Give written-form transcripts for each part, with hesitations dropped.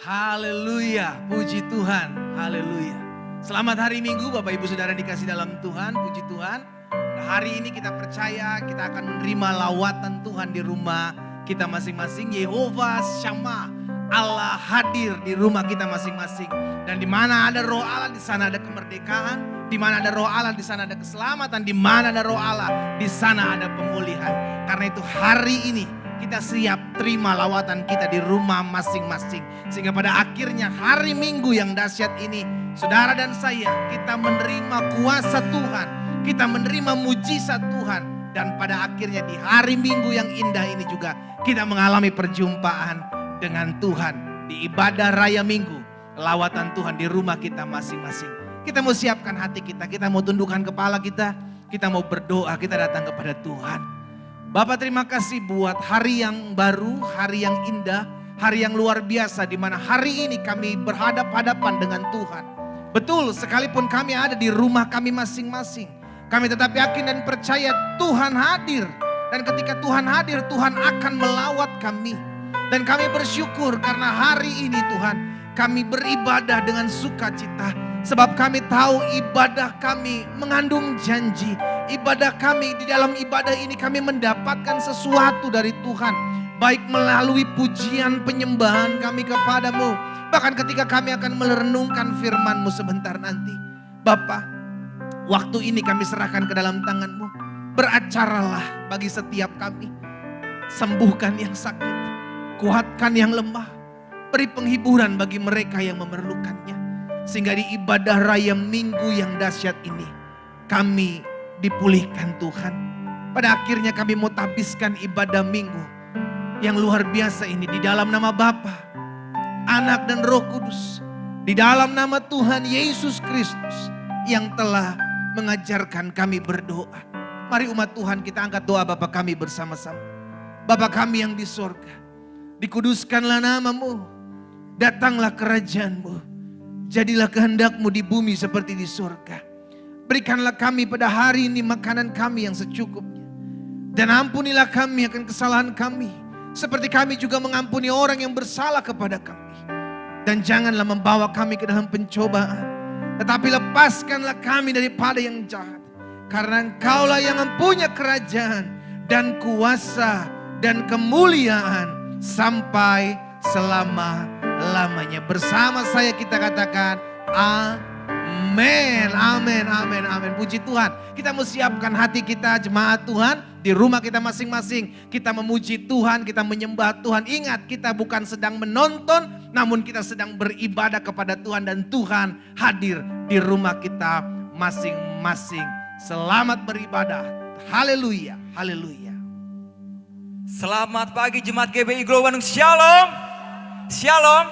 Haleluya, puji Tuhan, haleluya. Selamat hari Minggu Bapak Ibu Saudara dikasih dalam Tuhan, puji Tuhan. Nah, hari ini kita percaya kita akan menerima lawatan Tuhan di rumah kita masing-masing. Yehova Shammah, Allah hadir di rumah kita masing-masing. Dan di mana ada roh Allah di sana ada kemerdekaan, di mana ada roh Allah di sana ada keselamatan, di mana ada roh Allah di sana ada pemulihan. Karena itu hari ini kita siap terima lawatan kita di rumah masing-masing. Sehingga pada akhirnya hari Minggu yang dahsyat ini, saudara dan saya, kita menerima kuasa Tuhan. Kita menerima mujizat Tuhan. Dan pada akhirnya di hari Minggu yang indah ini juga, kita mengalami perjumpaan dengan Tuhan. Di ibadah raya Minggu, lawatan Tuhan di rumah kita masing-masing. Kita mau siapkan hati kita mau tundukkan kepala kita mau berdoa, kita datang kepada Tuhan. Bapak terima kasih buat hari yang baru, hari yang indah, hari yang luar biasa di mana hari ini kami berhadap-hadapan dengan Tuhan. Betul, sekalipun kami ada di rumah kami masing-masing, kami tetap yakin dan percaya Tuhan hadir. Dan ketika Tuhan hadir, Tuhan akan melawat kami. Dan kami bersyukur karena hari ini Tuhan, kami beribadah dengan sukacita. Sebab kami tahu ibadah kami mengandung janji. Ibadah kami, di dalam ibadah ini kami mendapatkan sesuatu dari Tuhan. Baik melalui pujian penyembahan kami kepadamu. Bahkan ketika kami akan merenungkan firman-Mu sebentar nanti. Bapa, waktu ini kami serahkan ke dalam tangan-Mu. Beracaralah bagi setiap kami. Sembuhkan yang sakit. Kuatkan yang lemah. Beri penghiburan bagi mereka yang memerlukannya. Sehingga di ibadah raya Minggu yang dahsyat ini, kami dipulihkan Tuhan. Pada akhirnya kami mau tabiskan ibadah Minggu yang luar biasa ini di dalam nama Bapa, Anak dan Roh Kudus. Di dalam nama Tuhan Yesus Kristus yang telah mengajarkan kami berdoa. Mari umat Tuhan kita angkat doa Bapa kami bersama-sama. Bapa kami yang di sorga, dikuduskanlah nama-Mu, datanglah kerajaan-Mu. Jadilah kehendak-Mu di bumi seperti di surga. Berikanlah kami pada hari ini makanan kami yang secukupnya. Dan ampunilah kami akan kesalahan kami. Seperti kami juga mengampuni orang yang bersalah kepada kami. Dan janganlah membawa kami ke dalam pencobaan. Tetapi lepaskanlah kami daripada yang jahat. Karena Engkaulah yang mempunyai kerajaan dan kuasa dan kemuliaan sampai selama-lamanya. Bersama saya kita katakan amin, amin, amin, amin. Puji Tuhan. Kita mau siapkan hati kita jemaat Tuhan di rumah kita masing-masing. Kita memuji Tuhan, kita menyembah Tuhan. Ingat, kita bukan sedang menonton, namun kita sedang beribadah kepada Tuhan dan Tuhan hadir di rumah kita masing-masing. Selamat beribadah. Haleluya, haleluya. Selamat pagi jemaat GBI Global Bandung. Shalom. Shalom.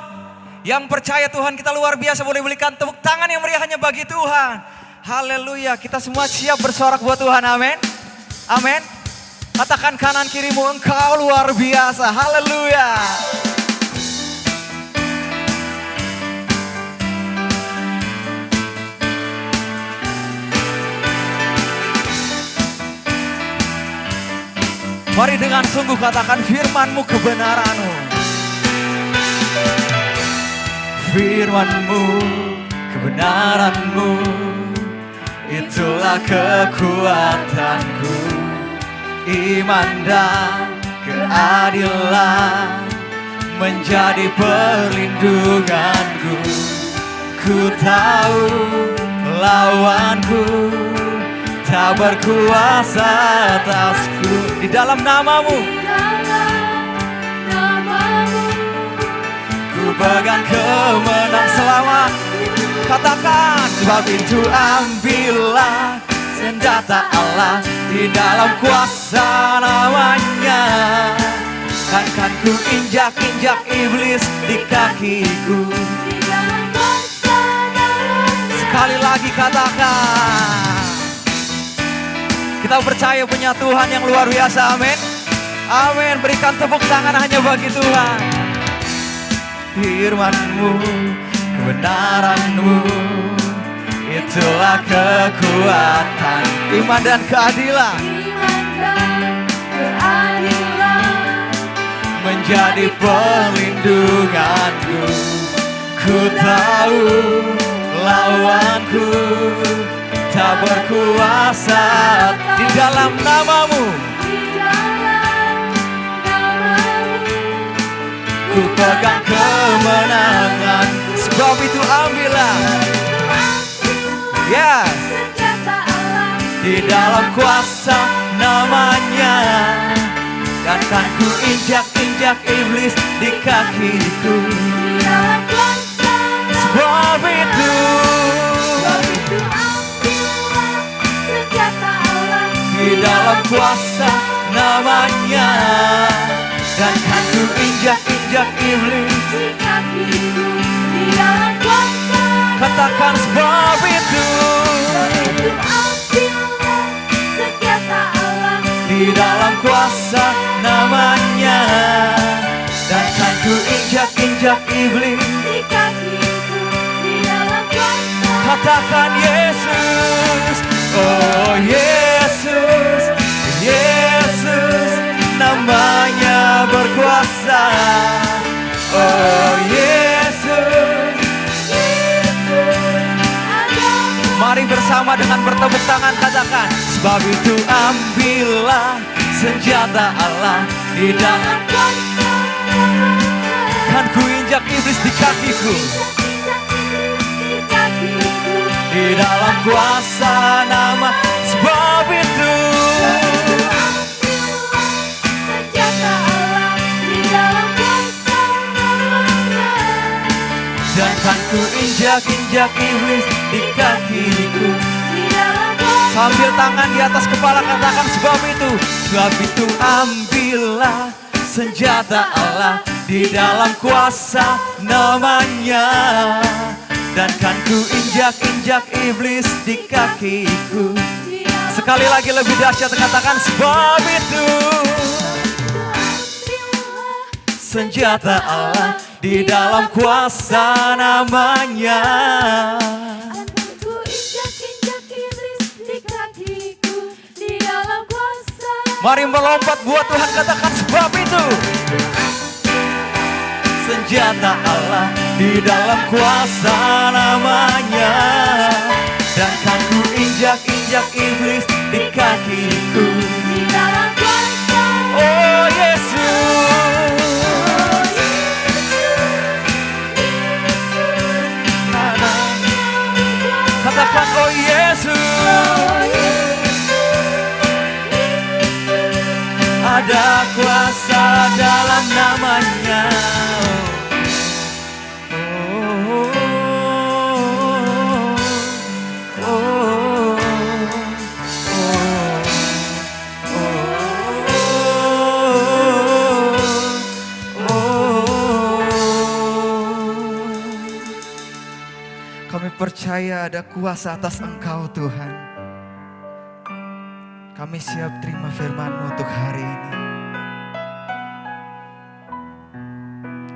Yang percaya Tuhan kita luar biasa, boleh berikan tepuk tangan yang meriah hanya bagi Tuhan. Haleluya. Kita semua siap bersorak buat Tuhan. Amin. Amin. Katakan kanan kirimu, Engkau luar biasa. Haleluya. Mari dengan sungguh katakan firman-Mu kebenaran-Mu. Firman-Mu, kebenaran-Mu, itulah kekuatanku. Iman dan keadilan menjadi perlindunganku. Ku tahu lawanku tak berkuasa atasku. Di dalam nama-Mu, ku pegang kemenang selamat. Katakan, sebab itu ambillah senjata Allah, di dalam kuasa namanya. Kan ku injak-injak iblis di kakiku. Sekali lagi katakan, kita percaya punya Tuhan yang luar biasa. Amin. Amin. Berikan tepuk tangan hanya bagi Tuhan. Firman-Mu, kebenaran-Mu, itulah kekuatan. Iman dan keadilan menjadi perlindunganku. Ku tahu lawanku tak berkuasa di dalam namamu. Ku pegang kemenangan, sebab itu ambillah. Ya, di dalam kuasa namanya, dan kan ku injak-injak iblis di kakiku. Sebab itu di dalam kuasa namanya, dan kan ku injak-injak iblis di kakiku. Katakan sebab itu di dalam kuasa namanya, dan kan ku injak-injak iblis di kakiku. Katakan Yesus, oh Yesus, Yesus namanya berkuasa. Oh Yesus, mari bersama dengan bertepuk tangan katakan, sebab itu ambillah senjata Allah di dalam kuasa. Kan ku injak iblis di kakiku. Di dalam kuasa nama, sebab itu senjata Allah di dalam kuasa namanya, dan kan ku injak-injak iblis di kakiku. Sambil tangan di atas kepala katakan sebab itu ambillah senjata Allah di dalam kuasa namanya, dan kan ku injak-injak iblis di kakiku. Sekali lagi lebih dahsyat katakan sebab itu senjata Allah di dalam kuasa namanya. Mari melompat buat Tuhan katakan sebab itu senjata Allah di dalam kuasa namanya, dan kan ku injak-injak iblis di kakiku. Oh Yesus, katakan oh Yesus, ada kuasa dalam namanya. Kami percaya ada kuasa atas Engkau Tuhan. Kami siap terima firman-Mu untuk hari ini.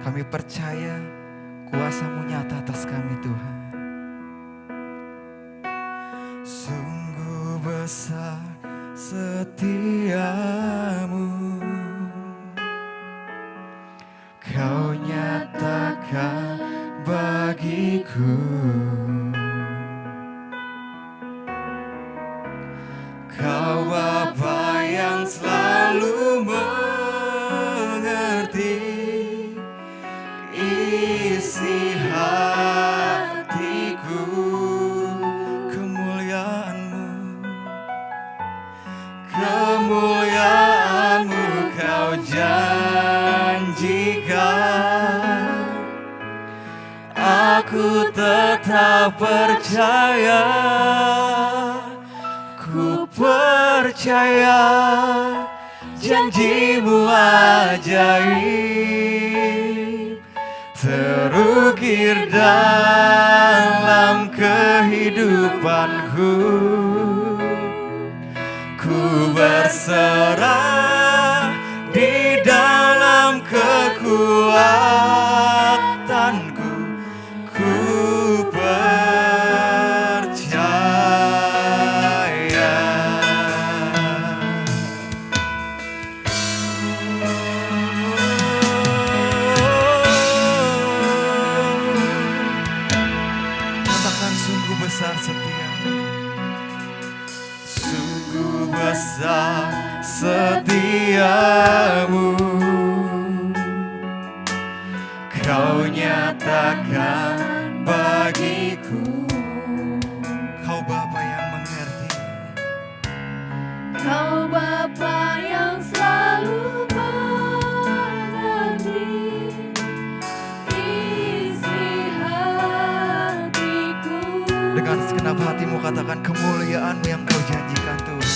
Kami percaya kuasa-Mu nyata atas kami Tuhan. Sungguh besar setiamu, Kau nyatakan bagiku. Kau Bapa yang selalu mengerti isi hatiku. Kemuliaan-Mu, kemuliaan-Mu Kau janjikan. Aku tetap percaya, ku percaya janji-Mu ajaib, terukir dalam kehidupanku. Ku berserah di dalam kekuatanku. Ku percaya. setiamu Kau nyatakan bagiku. Kau Bapa yang mengerti, Kau Bapa yang selalu mengerti isi hatiku. dengan segenap hatimu katakan kemuliaan-Mu yang Kau janjikan Tuhan.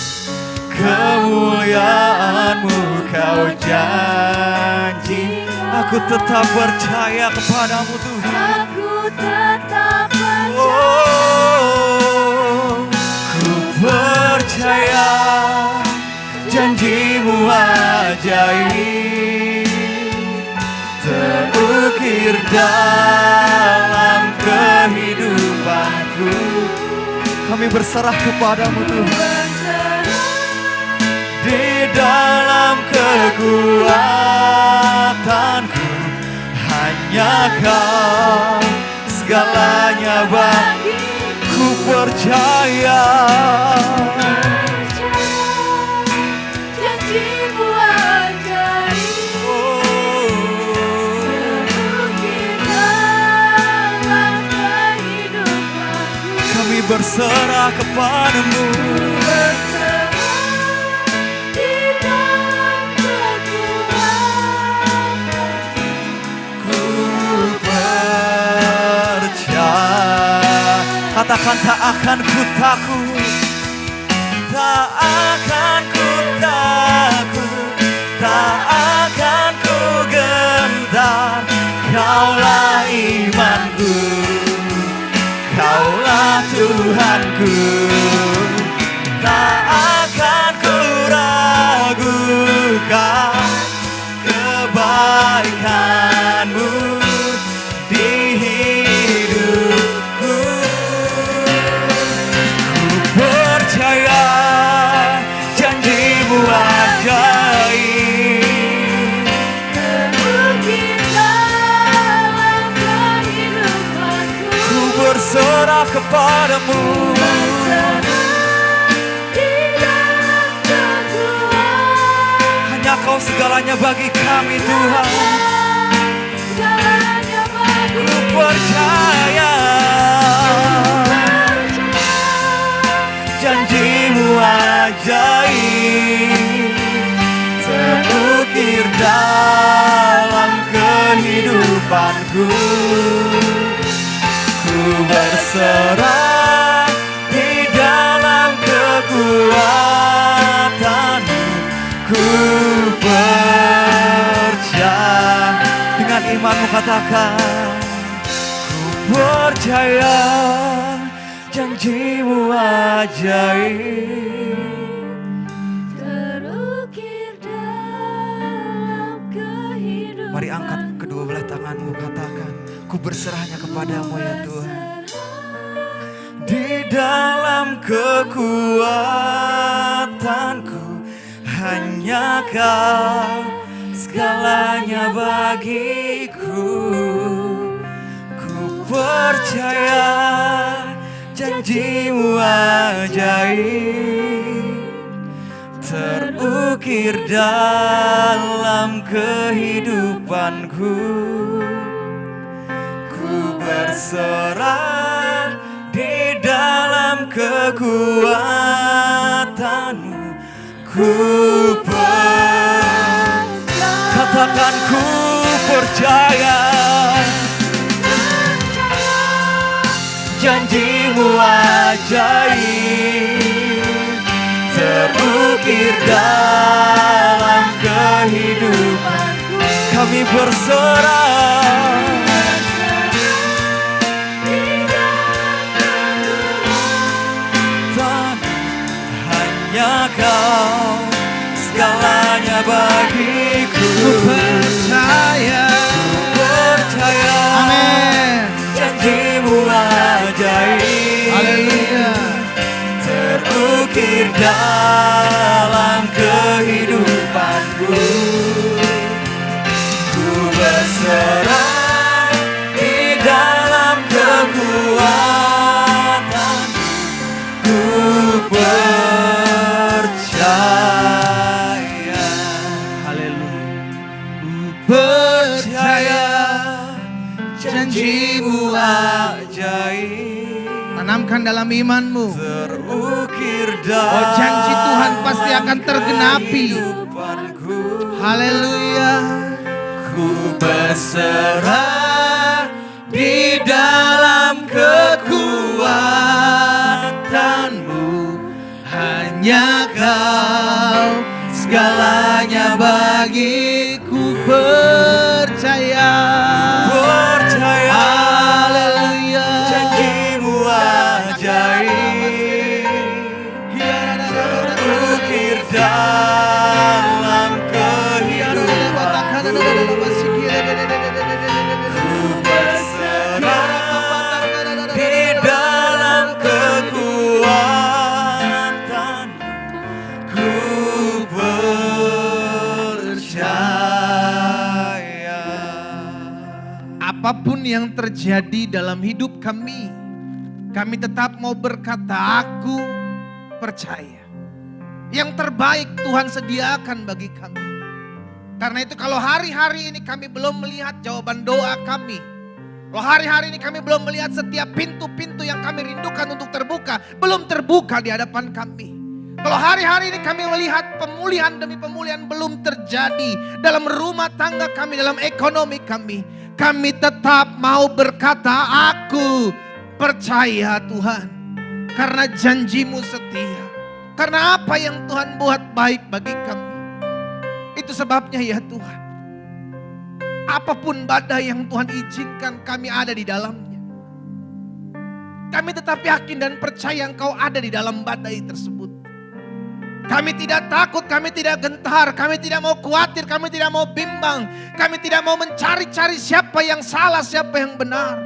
Kemuliaan-Mu Kau janji, aku tetap percaya kepadamu Tuhan. Aku tetap percaya. Oh, ku percaya janji-Mu ajaib terukir dalam kehidupanku. Kami berserah kepadamu Tuhan. Di dalam kekuatanku hanya Kau segalanya bagiku. Percaya Janji-Mu ajaib terukir dalam kehidupanku. kami berserah kepadamu. Di dalam kekuatanku Ku percaya. Katakan tak akan ku takut, tak akan ku takut, tak akan ku gentar. Kaulah imanku, Kaulah Tuhanku. Tak akan ku ragukan kebaikan-Mu di hidupku. Ku percaya janji-Mu ajaib terukir dalam kehidupanku. ku berserah kepadamu. Di dalam kekuatanku Hanya Kau segalanya bagi kami Tuhan. segalanya bagi Ku percaya janji-Mu ajaib terukir dalam kehidupanku. Ku berserah di dalam kekuatan-Mu. Ku percaya. Dengan imanmu katakan, ku percaya janji-Mu ajaib. terukir dalam kehidupan. Mari angkat kedua belah tanganmu, katakan, ku berserah hanya kepadamu ya Tuhan. Di dalam kekuatanku hanya Kau segalanya bagiku. Ku percaya janji-Mu ajaib terukir dalam kehidupanku. Ku berserah di dalam kekuatan-Mu. Ku katakan ku percaya janji-Mu ajaib terukir dalam kehidupanku. Kami berserah hanya Kau segalanya bagiku. Ku percaya. Amin. Janji-Mu ajaib Haleluya. terukir dalam kehidupanku. Ku berserah janjimu ajaib tanamkan dalam imanmu. terukir Oh, janji Tuhan pasti akan tergenapi. kehidupanku. Haleluya. Ku berserah di dalam kekuatanmu. Hanya Kau segalanya bagiku, percaya. Percaya Haleluya. janjimu ajaib terukir dalam kehidupanku. Di dalam kekuatan ku percaya. Apapun yang terjadi dalam hidup kami tetap mau berkata, aku percaya. Yang terbaik Tuhan sediakan bagi kami. Karena itu kalau hari-hari ini kami belum melihat jawaban doa kami, kalau hari-hari ini kami belum melihat setiap pintu-pintu yang kami rindukan untuk terbuka, belum terbuka di hadapan kami. Kalau hari-hari ini kami melihat pemulihan demi pemulihan belum terjadi dalam rumah tangga kami, dalam ekonomi kami tetap mau berkata, aku percaya Tuhan. Karena janjimu setia. Karena apa yang Tuhan buat baik bagi kami. Itu sebabnya ya Tuhan. Apapun badai yang Tuhan izinkan kami ada di dalamnya. Kami tetap yakin dan percaya Engkau ada di dalam badai tersebut. Kami tidak takut, kami tidak gentar, kami tidak mau khawatir, kami tidak mau bimbang. Kami tidak mau mencari-cari siapa yang salah, siapa yang benar.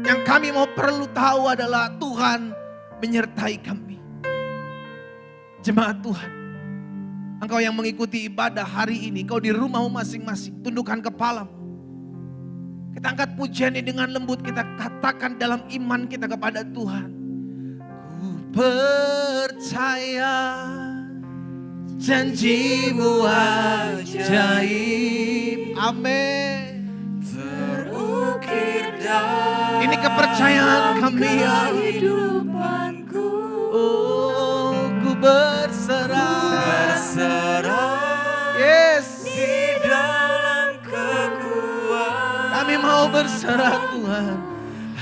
Yang kami mau perlu tahu adalah Tuhan menyertai kami. Jemaat Tuhan, engkau yang mengikuti ibadah hari ini, engkau di rumahmu masing-masing, tundukkan kepalamu. Kita angkat pujian ini dengan lembut, kita katakan dalam iman kita kepada Tuhan. Ku percaya janjimu ajaib. Amin. Terukir dalam Ini kepercayaan kami ya. kehidupanku. Oh, ku berserah. berserah Yes. di dalam kekuatan. Kami mau berserah Tuhan.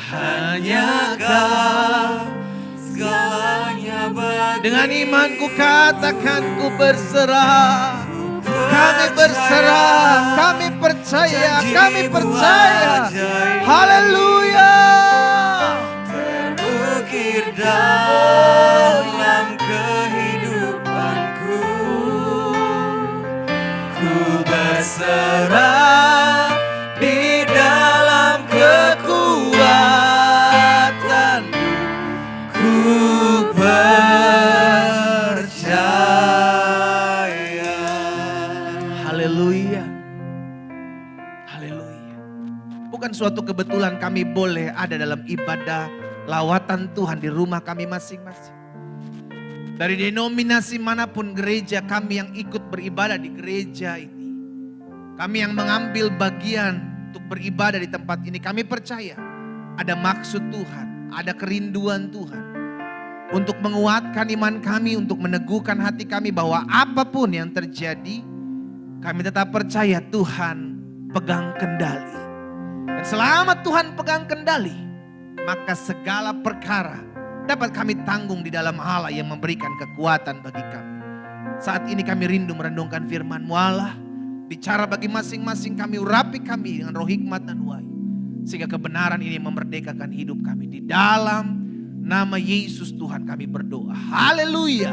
Hanya Kau. Segalanya bagi Dengan imanku katakan ku berserah. Kami berserah, kami percaya, kami percaya. Haleluya. terukir dalam kehidupanku. Ku berserah di dalam kekuatan. Ku percaya. Haleluya. Haleluya. Bukan suatu kebetulan kami boleh ada dalam ibadah lawatan Tuhan di rumah kami masing-masing. Dari denominasi manapun gereja kami yang ikut beribadah di gereja ini. Kami yang mengambil bagian untuk beribadah di tempat ini. Kami percaya ada maksud Tuhan, ada kerinduan Tuhan. Untuk menguatkan iman kami, untuk meneguhkan hati kami bahwa apapun yang terjadi, kami tetap percaya Tuhan pegang kendali. Dan selama Tuhan pegang kendali, maka segala perkara dapat kami tanggung di dalam Allah yang memberikan kekuatan bagi kami. Saat ini kami rindu merenungkan firman-Mu Allah. Bicara bagi masing-masing kami, urapi kami dengan roh hikmat dan wahyu. Sehingga kebenaran ini memerdekakan hidup kami. Di dalam nama Yesus Tuhan kami berdoa. Haleluya.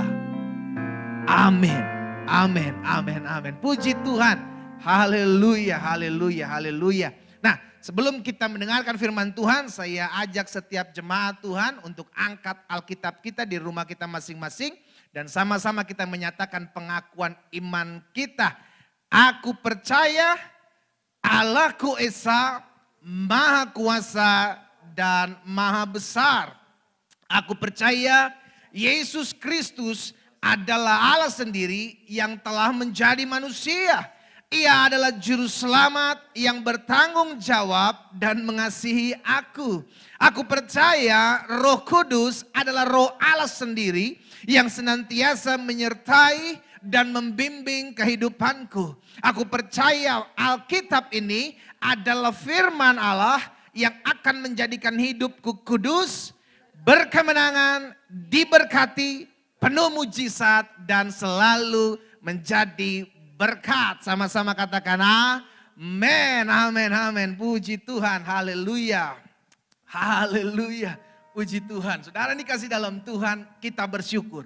Amin. Amin. Amin. Amin. Puji Tuhan. Haleluya. Haleluya. Haleluya. Nah, sebelum kita mendengarkan firman Tuhan, saya ajak setiap jemaat Tuhan untuk angkat Alkitab kita di rumah kita masing-masing. Dan sama-sama kita menyatakan pengakuan iman kita. Aku percaya Allahku Esa, Maha Kuasa dan Maha Besar. Aku percaya Yesus Kristus adalah Allah sendiri yang telah menjadi manusia. Ia adalah juru selamat yang bertanggung jawab dan mengasihi aku. Aku percaya Roh Kudus adalah Roh Allah sendiri yang senantiasa menyertai dan membimbing kehidupanku. Aku percaya Alkitab ini adalah firman Allah yang akan menjadikan hidupku kudus, berkemenangan, diberkati, penuh mujizat, dan selalu menjadi berkat. Sama-sama katakan amin, amin, amin. Puji Tuhan, haleluya. Haleluya, puji Tuhan. Saudara dikasih dalam Tuhan, kita bersyukur.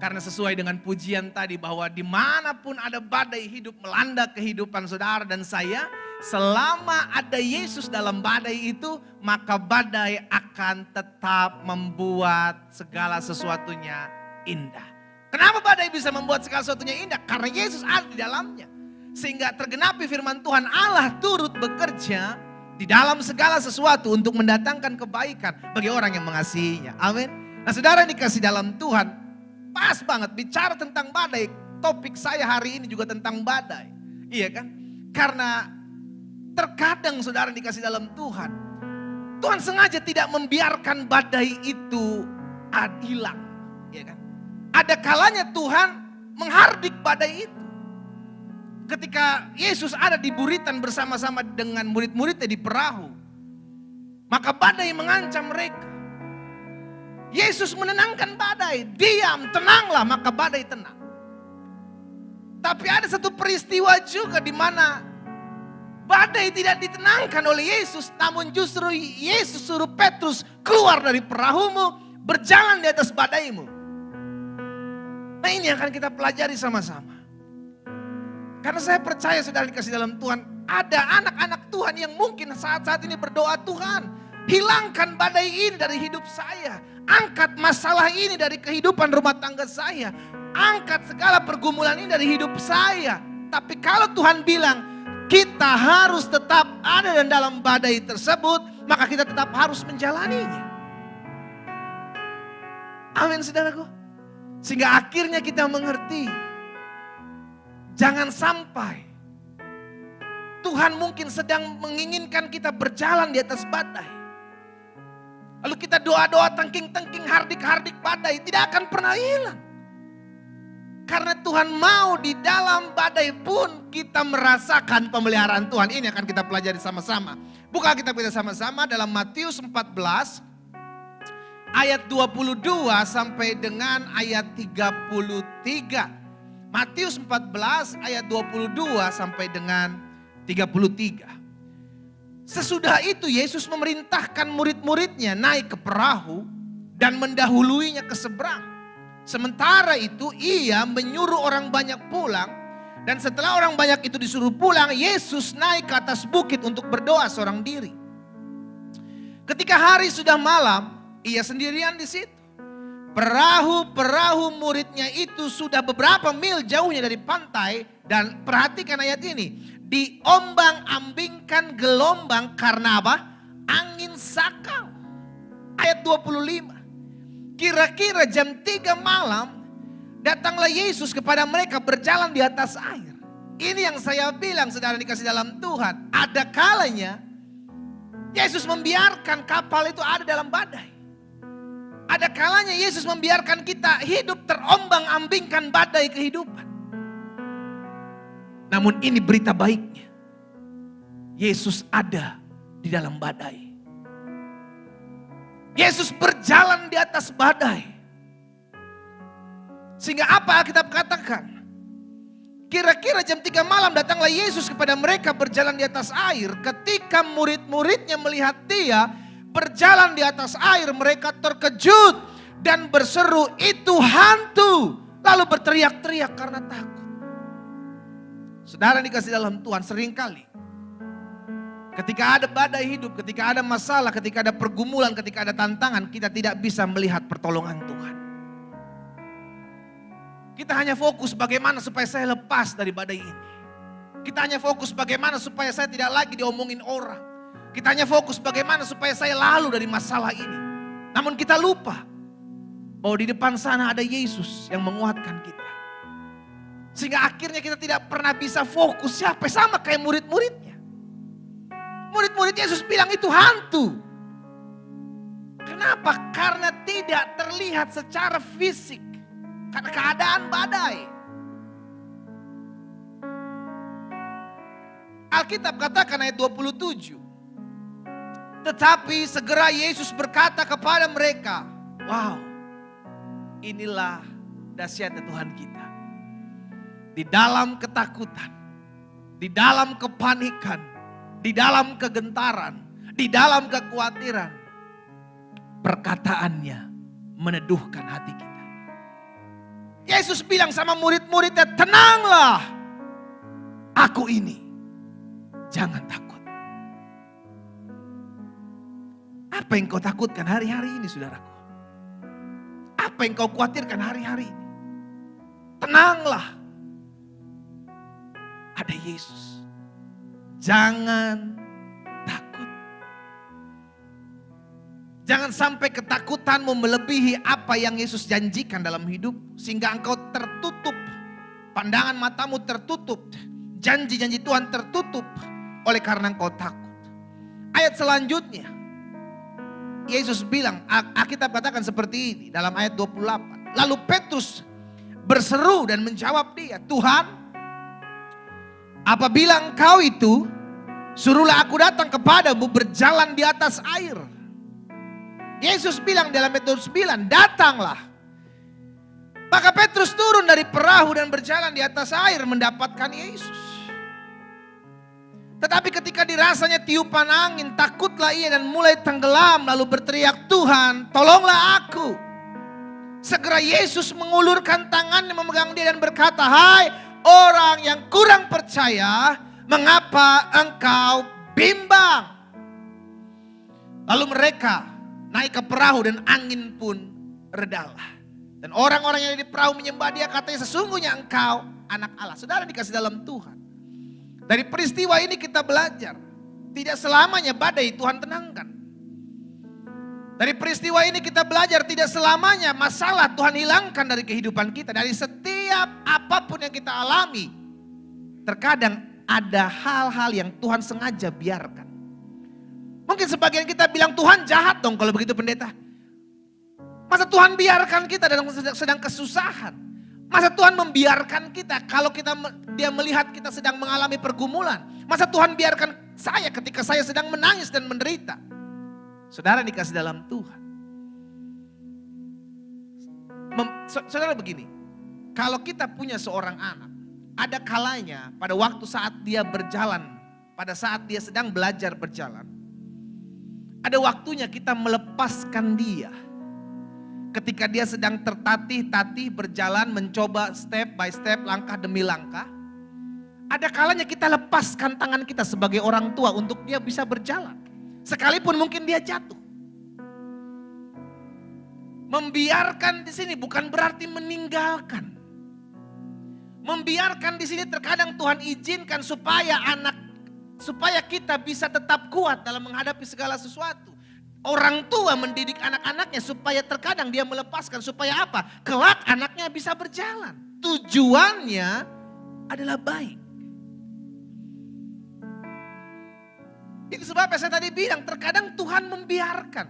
Karena sesuai dengan pujian tadi bahwa dimanapun ada badai hidup melanda kehidupan saudara dan saya, selama ada Yesus dalam badai itu, maka badai akan tetap membuat segala sesuatunya indah. Kenapa badai bisa membuat segala sesuatunya indah? Karena Yesus ada di dalamnya. Sehingga tergenapi firman Tuhan, Allah turut bekerja di dalam segala sesuatu untuk mendatangkan kebaikan bagi orang yang mengasihinya. Amin. Nah saudara dikasih dalam Tuhan, pas banget bicara tentang badai. Topik saya hari ini juga tentang badai. Iya kan? Karena terkadang saudara dikasih dalam Tuhan, Tuhan sengaja tidak membiarkan badai itu hilang. Iya kan? Ada kalanya Tuhan menghardik badai itu. Ketika Yesus ada di Buritan bersama-sama dengan murid-muridnya di perahu, maka badai mengancam mereka. Yesus menenangkan badai, diam, tenanglah, maka badai tenang. Tapi ada satu peristiwa juga di mana badai tidak ditenangkan oleh Yesus, namun justru Yesus suruh Petrus keluar dari perahumu, berjalan di atas badaimu. Nah ini yang akan kita pelajari sama-sama. Karena saya percaya saudara dikasih dalam Tuhan, ada anak-anak Tuhan yang mungkin saat-saat ini berdoa, Tuhan hilangkan badai ini dari hidup saya. Angkat masalah ini dari kehidupan rumah tangga saya. Angkat segala pergumulan ini dari hidup saya. Tapi kalau Tuhan bilang kita harus tetap ada dalam badai tersebut, maka kita tetap harus menjalaninya. Amin saudaraku. Sehingga akhirnya kita mengerti, jangan sampai Tuhan mungkin sedang menginginkan kita berjalan di atas badai. Lalu kita doa-doa tengking-tengking hardik-hardik badai, tidak akan pernah hilang. Karena Tuhan mau di dalam badai pun kita merasakan pemeliharaan Tuhan. Ini akan kita pelajari sama-sama. Buka kitab kita sama-sama dalam Matius 14 ayat 22 sampai dengan ayat 33. Matius 14 ayat 22 sampai dengan 33. Sesudah itu Yesus memerintahkan murid-muridnya naik ke perahu dan mendahuluinya ke seberang. Sementara itu ia menyuruh orang banyak pulang, dan setelah orang banyak itu disuruh pulang, Yesus naik ke atas bukit untuk berdoa seorang diri. Ketika hari sudah malam, ia sendirian di situ. Perahu-perahu muridnya itu sudah beberapa mil jauhnya dari pantai, dan perhatikan ayat ini. Diombang-ambingkan gelombang karena apa? Angin sakau. Ayat 25. Kira-kira jam 3 malam datanglah Yesus kepada mereka berjalan di atas air. Ini yang saya bilang saudara dikasih dalam Tuhan. Ada kalanya Yesus membiarkan kapal itu ada dalam badai. Ada kalanya Yesus membiarkan kita hidup terombang-ambingkan badai kehidupan. Namun ini berita baiknya. Yesus ada di dalam badai. Yesus berjalan di atas badai. Sehingga apa Alkitab katakan? Kira-kira jam 3 malam datanglah Yesus kepada mereka berjalan di atas air. Ketika murid-muridnya melihat dia berjalan di atas air, mereka terkejut dan berseru, "Itu hantu!" Lalu berteriak-teriak karena takut. Saudara dikasih dalam Tuhan, seringkali ketika ada badai hidup, ketika ada masalah, ketika ada pergumulan, ketika ada tantangan, kita tidak bisa melihat pertolongan Tuhan. Kita hanya fokus bagaimana supaya saya lepas dari badai ini. Kita hanya fokus bagaimana supaya saya tidak lagi diomongin orang. Kita hanya fokus bagaimana supaya saya lalu dari masalah ini. Namun kita lupa bahwa di depan sana ada Yesus yang menguatkan kita. Sehingga akhirnya kita tidak pernah bisa fokus. Siapa? Sama kayak murid-muridnya. Murid-murid Yesus bilang itu hantu. Kenapa? Karena tidak terlihat secara fisik. Karena keadaan badai. Alkitab katakan ayat 27. Tetapi segera Yesus berkata kepada mereka, wow, inilah dahsyatnya Tuhan kita. Di dalam ketakutan, di dalam kepanikan, di dalam kegentaran, di dalam kekhawatiran, perkataannya meneduhkan hati kita. Yesus bilang sama murid-muridnya, tenanglah, aku ini, jangan takut. Apa yang kau takutkan hari-hari ini, saudaraku? Apa yang kau khawatirkan hari-hari ini? Tenanglah, ada Yesus. Jangan takut. Jangan sampai ketakutanmu melebihi apa yang Yesus janjikan dalam hidup. Sehingga engkau tertutup. Pandangan matamu tertutup. Janji-janji Tuhan tertutup. Oleh karena engkau takut. Ayat selanjutnya. Yesus bilang, Alkitab katakan seperti ini dalam ayat 28. Lalu Petrus berseru dan menjawab dia, Tuhan, apabila engkau itu, suruhlah aku datang kepadamu berjalan di atas air. Yesus bilang dalam ayat 29, datanglah. Maka Petrus turun dari perahu dan berjalan di atas air mendapatkan Yesus. Tetapi ketika dirasanya tiupan angin, takutlah ia dan mulai tenggelam lalu berteriak, Tuhan, tolonglah aku. Segera Yesus mengulurkan tangannya memegang dia dan berkata, hai orang yang kurang percaya, mengapa engkau bimbang? Lalu mereka naik ke perahu dan angin pun redalah. Dan orang-orang yang di perahu menyembah dia, katanya sesungguhnya engkau anak Allah. Saudara dikasih dalam Tuhan. Dari peristiwa ini kita belajar. Tidak selamanya badai Tuhan tenangkan. Dari peristiwa ini kita belajar tidak selamanya masalah Tuhan hilangkan dari kehidupan kita. Dari setiap apapun yang kita alami. Terkadang ada hal-hal yang Tuhan sengaja biarkan. Mungkin sebagian kita bilang Tuhan jahat dong kalau begitu pendeta. Masa Tuhan biarkan kita dalam sedang kesusahan? Masa Tuhan membiarkan kita kalau dia melihat kita sedang mengalami pergumulan? Masa Tuhan biarkan saya ketika saya sedang menangis dan menderita? Saudara dikasih dalam Tuhan. Saudara begini, kalau kita punya seorang anak, ada kalanya pada waktu saat dia berjalan, pada saat dia sedang belajar berjalan, ada waktunya kita melepaskan dia. Ketika dia sedang tertatih-tatih berjalan mencoba step by step, langkah demi langkah. Ada kalanya kita lepaskan tangan kita sebagai orang tua untuk dia bisa berjalan. Sekalipun mungkin dia jatuh. Membiarkan di sini bukan berarti meninggalkan. Membiarkan di sini terkadang Tuhan izinkan supaya kita bisa tetap kuat dalam menghadapi segala sesuatu. Orang tua mendidik anak-anaknya supaya terkadang dia melepaskan. Supaya apa? Kelak anaknya bisa berjalan. Tujuannya adalah baik. Itu sebabnya saya tadi bilang terkadang Tuhan membiarkan.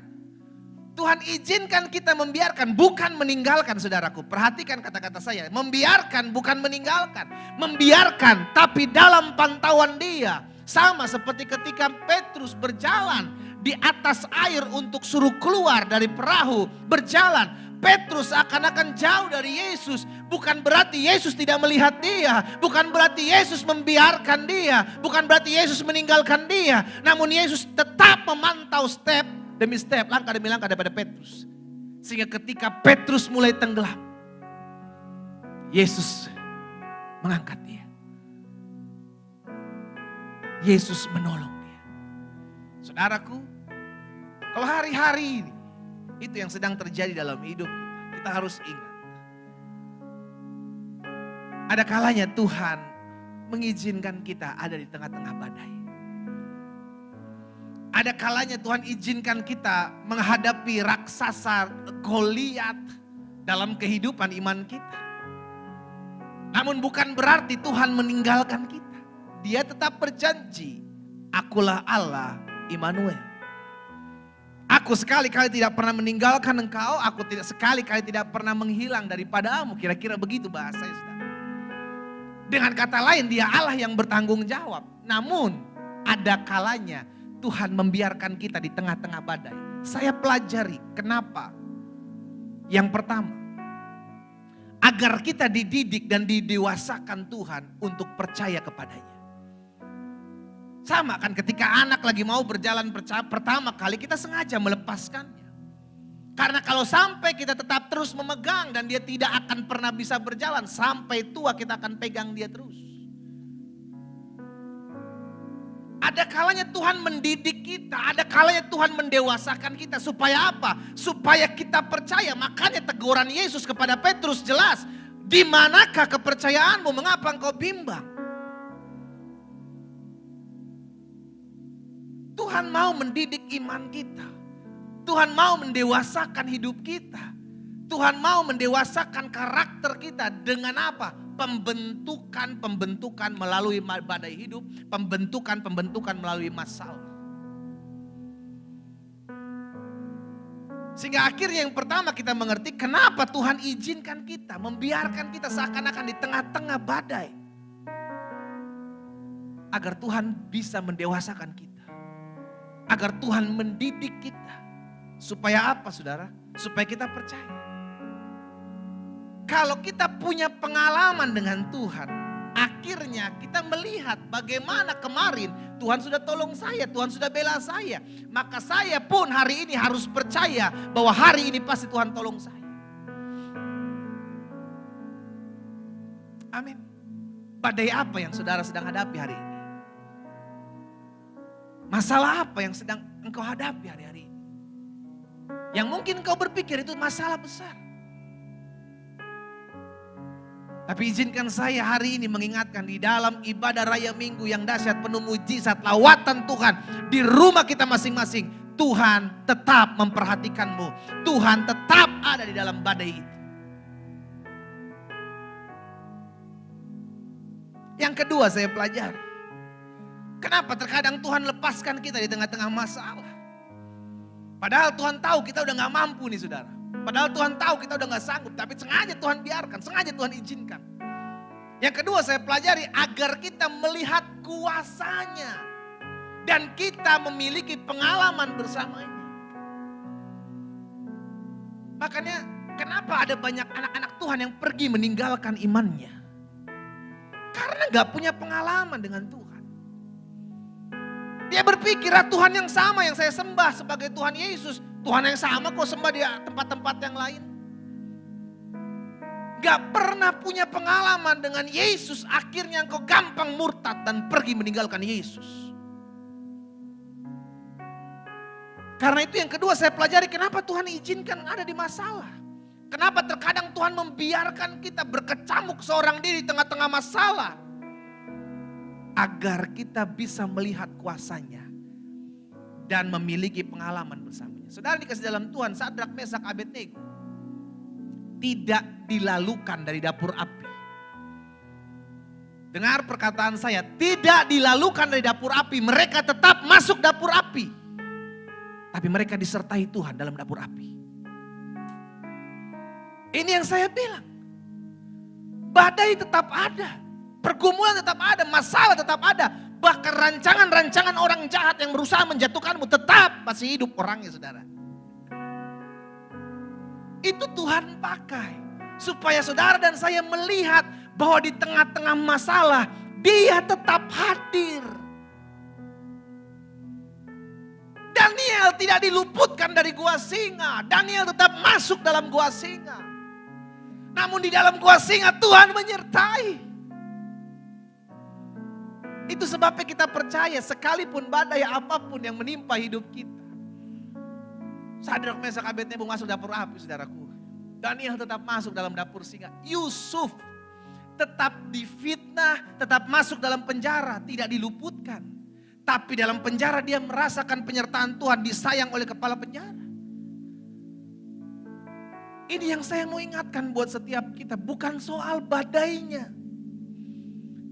Tuhan izinkan kita membiarkan, bukan meninggalkan saudaraku. Perhatikan kata-kata saya. Membiarkan bukan meninggalkan. Membiarkan tapi dalam pantauan dia. Sama seperti ketika Petrus berjalan di atas air untuk suruh keluar dari perahu, berjalan. Petrus akan jauh dari Yesus. Bukan berarti Yesus tidak melihat dia. Bukan berarti Yesus membiarkan dia. Bukan berarti Yesus meninggalkan dia. Namun Yesus tetap memantau step demi step, langkah demi langkah daripada Petrus. Sehingga ketika Petrus mulai tenggelam, Yesus mengangkat dia. Yesus menolong dia. Saudaraku, kalau hari-hari ini, itu yang sedang terjadi dalam hidup kita. Kita harus ingat. Ada kalanya Tuhan mengizinkan kita ada di tengah-tengah badai. Ada kalanya Tuhan izinkan kita menghadapi raksasa Goliat dalam kehidupan iman kita. Namun bukan berarti Tuhan meninggalkan kita. Dia tetap berjanji, akulah Allah Immanuel. Aku sekali-kali tidak pernah meninggalkan engkau, aku tidak sekali-kali tidak pernah menghilang daripadamu. Kira-kira begitu bahasanya, saudara. Dengan kata lain, dia Allah yang bertanggung jawab. Namun ada kalanya Tuhan membiarkan kita di tengah-tengah badai. Saya pelajari kenapa. Yang pertama, agar kita dididik dan didewasakan Tuhan untuk percaya kepadanya. Sama kan ketika anak lagi mau berjalan pertama kali kita sengaja melepaskannya. Karena kalau sampai kita tetap terus memegang dan dia tidak akan pernah bisa berjalan. Sampai tua kita akan pegang dia terus. Ada kalanya Tuhan mendidik kita, ada kalanya Tuhan mendewasakan kita. Supaya apa? Supaya kita percaya. Makanya teguran Yesus kepada Petrus jelas. Di manakah kepercayaanmu? Mengapa engkau bimbang? Tuhan mau mendidik iman kita. Tuhan mau mendewasakan hidup kita. Tuhan mau mendewasakan karakter kita dengan apa? Pembentukan melalui badai hidup, pembentukan melalui masalah. Sehingga akhirnya yang pertama kita mengerti kenapa Tuhan izinkan kita, membiarkan kita seakan-akan di tengah-tengah badai. Agar Tuhan bisa mendewasakan kita. Agar Tuhan mendidik kita. Supaya apa saudara? Supaya kita percaya. Kalau kita punya pengalaman dengan Tuhan, akhirnya kita melihat bagaimana kemarin Tuhan sudah tolong saya, Tuhan sudah bela saya. Maka saya pun hari ini harus percaya bahwa hari ini pasti Tuhan tolong saya. Amin. Badai apa yang saudara sedang hadapi hari ini? Masalah apa yang sedang engkau hadapi hari-hari ini? Yang mungkin engkau berpikir itu masalah besar. Tapi izinkan saya hari ini mengingatkan di dalam ibadah raya minggu yang dahsyat penuh mujizat lawatan Tuhan. Di rumah kita masing-masing. Tuhan tetap memperhatikanmu. Tuhan tetap ada di dalam badai itu. Yang kedua saya pelajari. Kenapa terkadang Tuhan lepaskan kita di tengah-tengah masalah. Padahal Tuhan tahu kita udah gak mampu nih saudara. Padahal Tuhan tahu kita udah gak sanggup. Tapi sengaja Tuhan biarkan, sengaja Tuhan izinkan. Yang kedua saya pelajari agar kita melihat kuasanya. Dan kita memiliki pengalaman bersamanya. Makanya kenapa ada banyak anak-anak Tuhan yang pergi meninggalkan imannya. Karena gak punya pengalaman dengan Tuhan. Dia berpikir Tuhan yang sama yang saya sembah sebagai Tuhan Yesus. Tuhan yang sama kok sembah di tempat-tempat yang lain. Gak pernah punya pengalaman dengan Yesus. Akhirnya engkau gampang murtad dan pergi meninggalkan Yesus. Karena itu yang kedua saya pelajari kenapa Tuhan izinkan ada di masalah. Kenapa terkadang Tuhan membiarkan kita berkecamuk seorang diri di tengah-tengah masalah. Agar kita bisa melihat kuasanya. Dan memiliki pengalaman bersamanya. Saudara dikasih dalam Tuhan, Sadrak, Mesak, Abednego tidak dilalukan dari dapur api. Dengar perkataan saya, tidak dilalukan dari dapur api. Mereka tetap masuk dapur api. Tapi mereka disertai Tuhan dalam dapur api. Ini yang saya bilang. Badai tetap ada. Pergumulan tetap ada, masalah tetap ada. Bahkan rancangan-rancangan orang jahat yang berusaha menjatuhkanmu tetap masih hidup orangnya saudara. Itu Tuhan pakai. Supaya saudara dan saya melihat bahwa di tengah-tengah masalah Dia tetap hadir. Daniel tidak diluputkan dari gua singa. Daniel tetap masuk dalam gua singa. Namun di dalam gua singa Tuhan menyertai. Itu sebabnya kita percaya sekalipun badai apapun yang menimpa hidup kita. Sadrak, Mesak, Abednego masuk dapur api saudaraku. Daniel tetap masuk dalam dapur singa. Yusuf tetap difitnah, tetap masuk dalam penjara, tidak diluputkan. Tapi dalam penjara dia merasakan penyertaan Tuhan, disayang oleh kepala penjara. Ini yang saya mau ingatkan buat setiap kita, bukan soal badainya.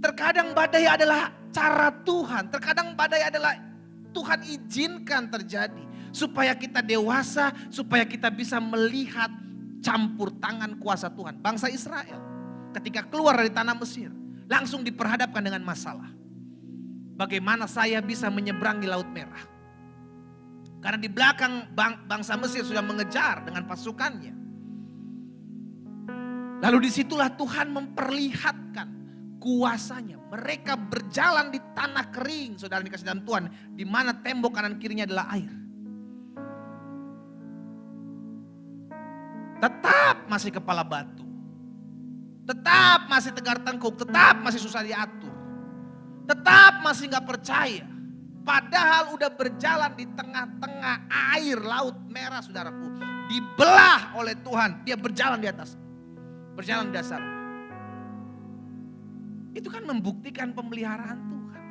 Terkadang badai adalah cara Tuhan. Terkadang badai adalah Tuhan izinkan terjadi. Supaya kita dewasa, supaya kita bisa melihat campur tangan kuasa Tuhan. Bangsa Israel ketika keluar dari tanah Mesir, langsung diperhadapkan dengan masalah. Bagaimana saya bisa menyeberangi Laut Merah? Karena di belakang bangsa Mesir sudah mengejar dengan pasukannya. Lalu disitulah Tuhan memperlihatkan kuasanya. Mereka berjalan di tanah kering, saudara dikasih dalam Tuhan, di mana tembok kanan kirinya adalah air. Tetap masih kepala batu. Tetap masih tegar tengkuk, tetap masih susah diatur. Tetap masih gak percaya. Padahal udah berjalan di tengah-tengah air Laut Merah, saudaraku. Dibelah oleh Tuhan, dia berjalan di atas. Berjalan di dasar. Itu kan membuktikan pemeliharaan Tuhan.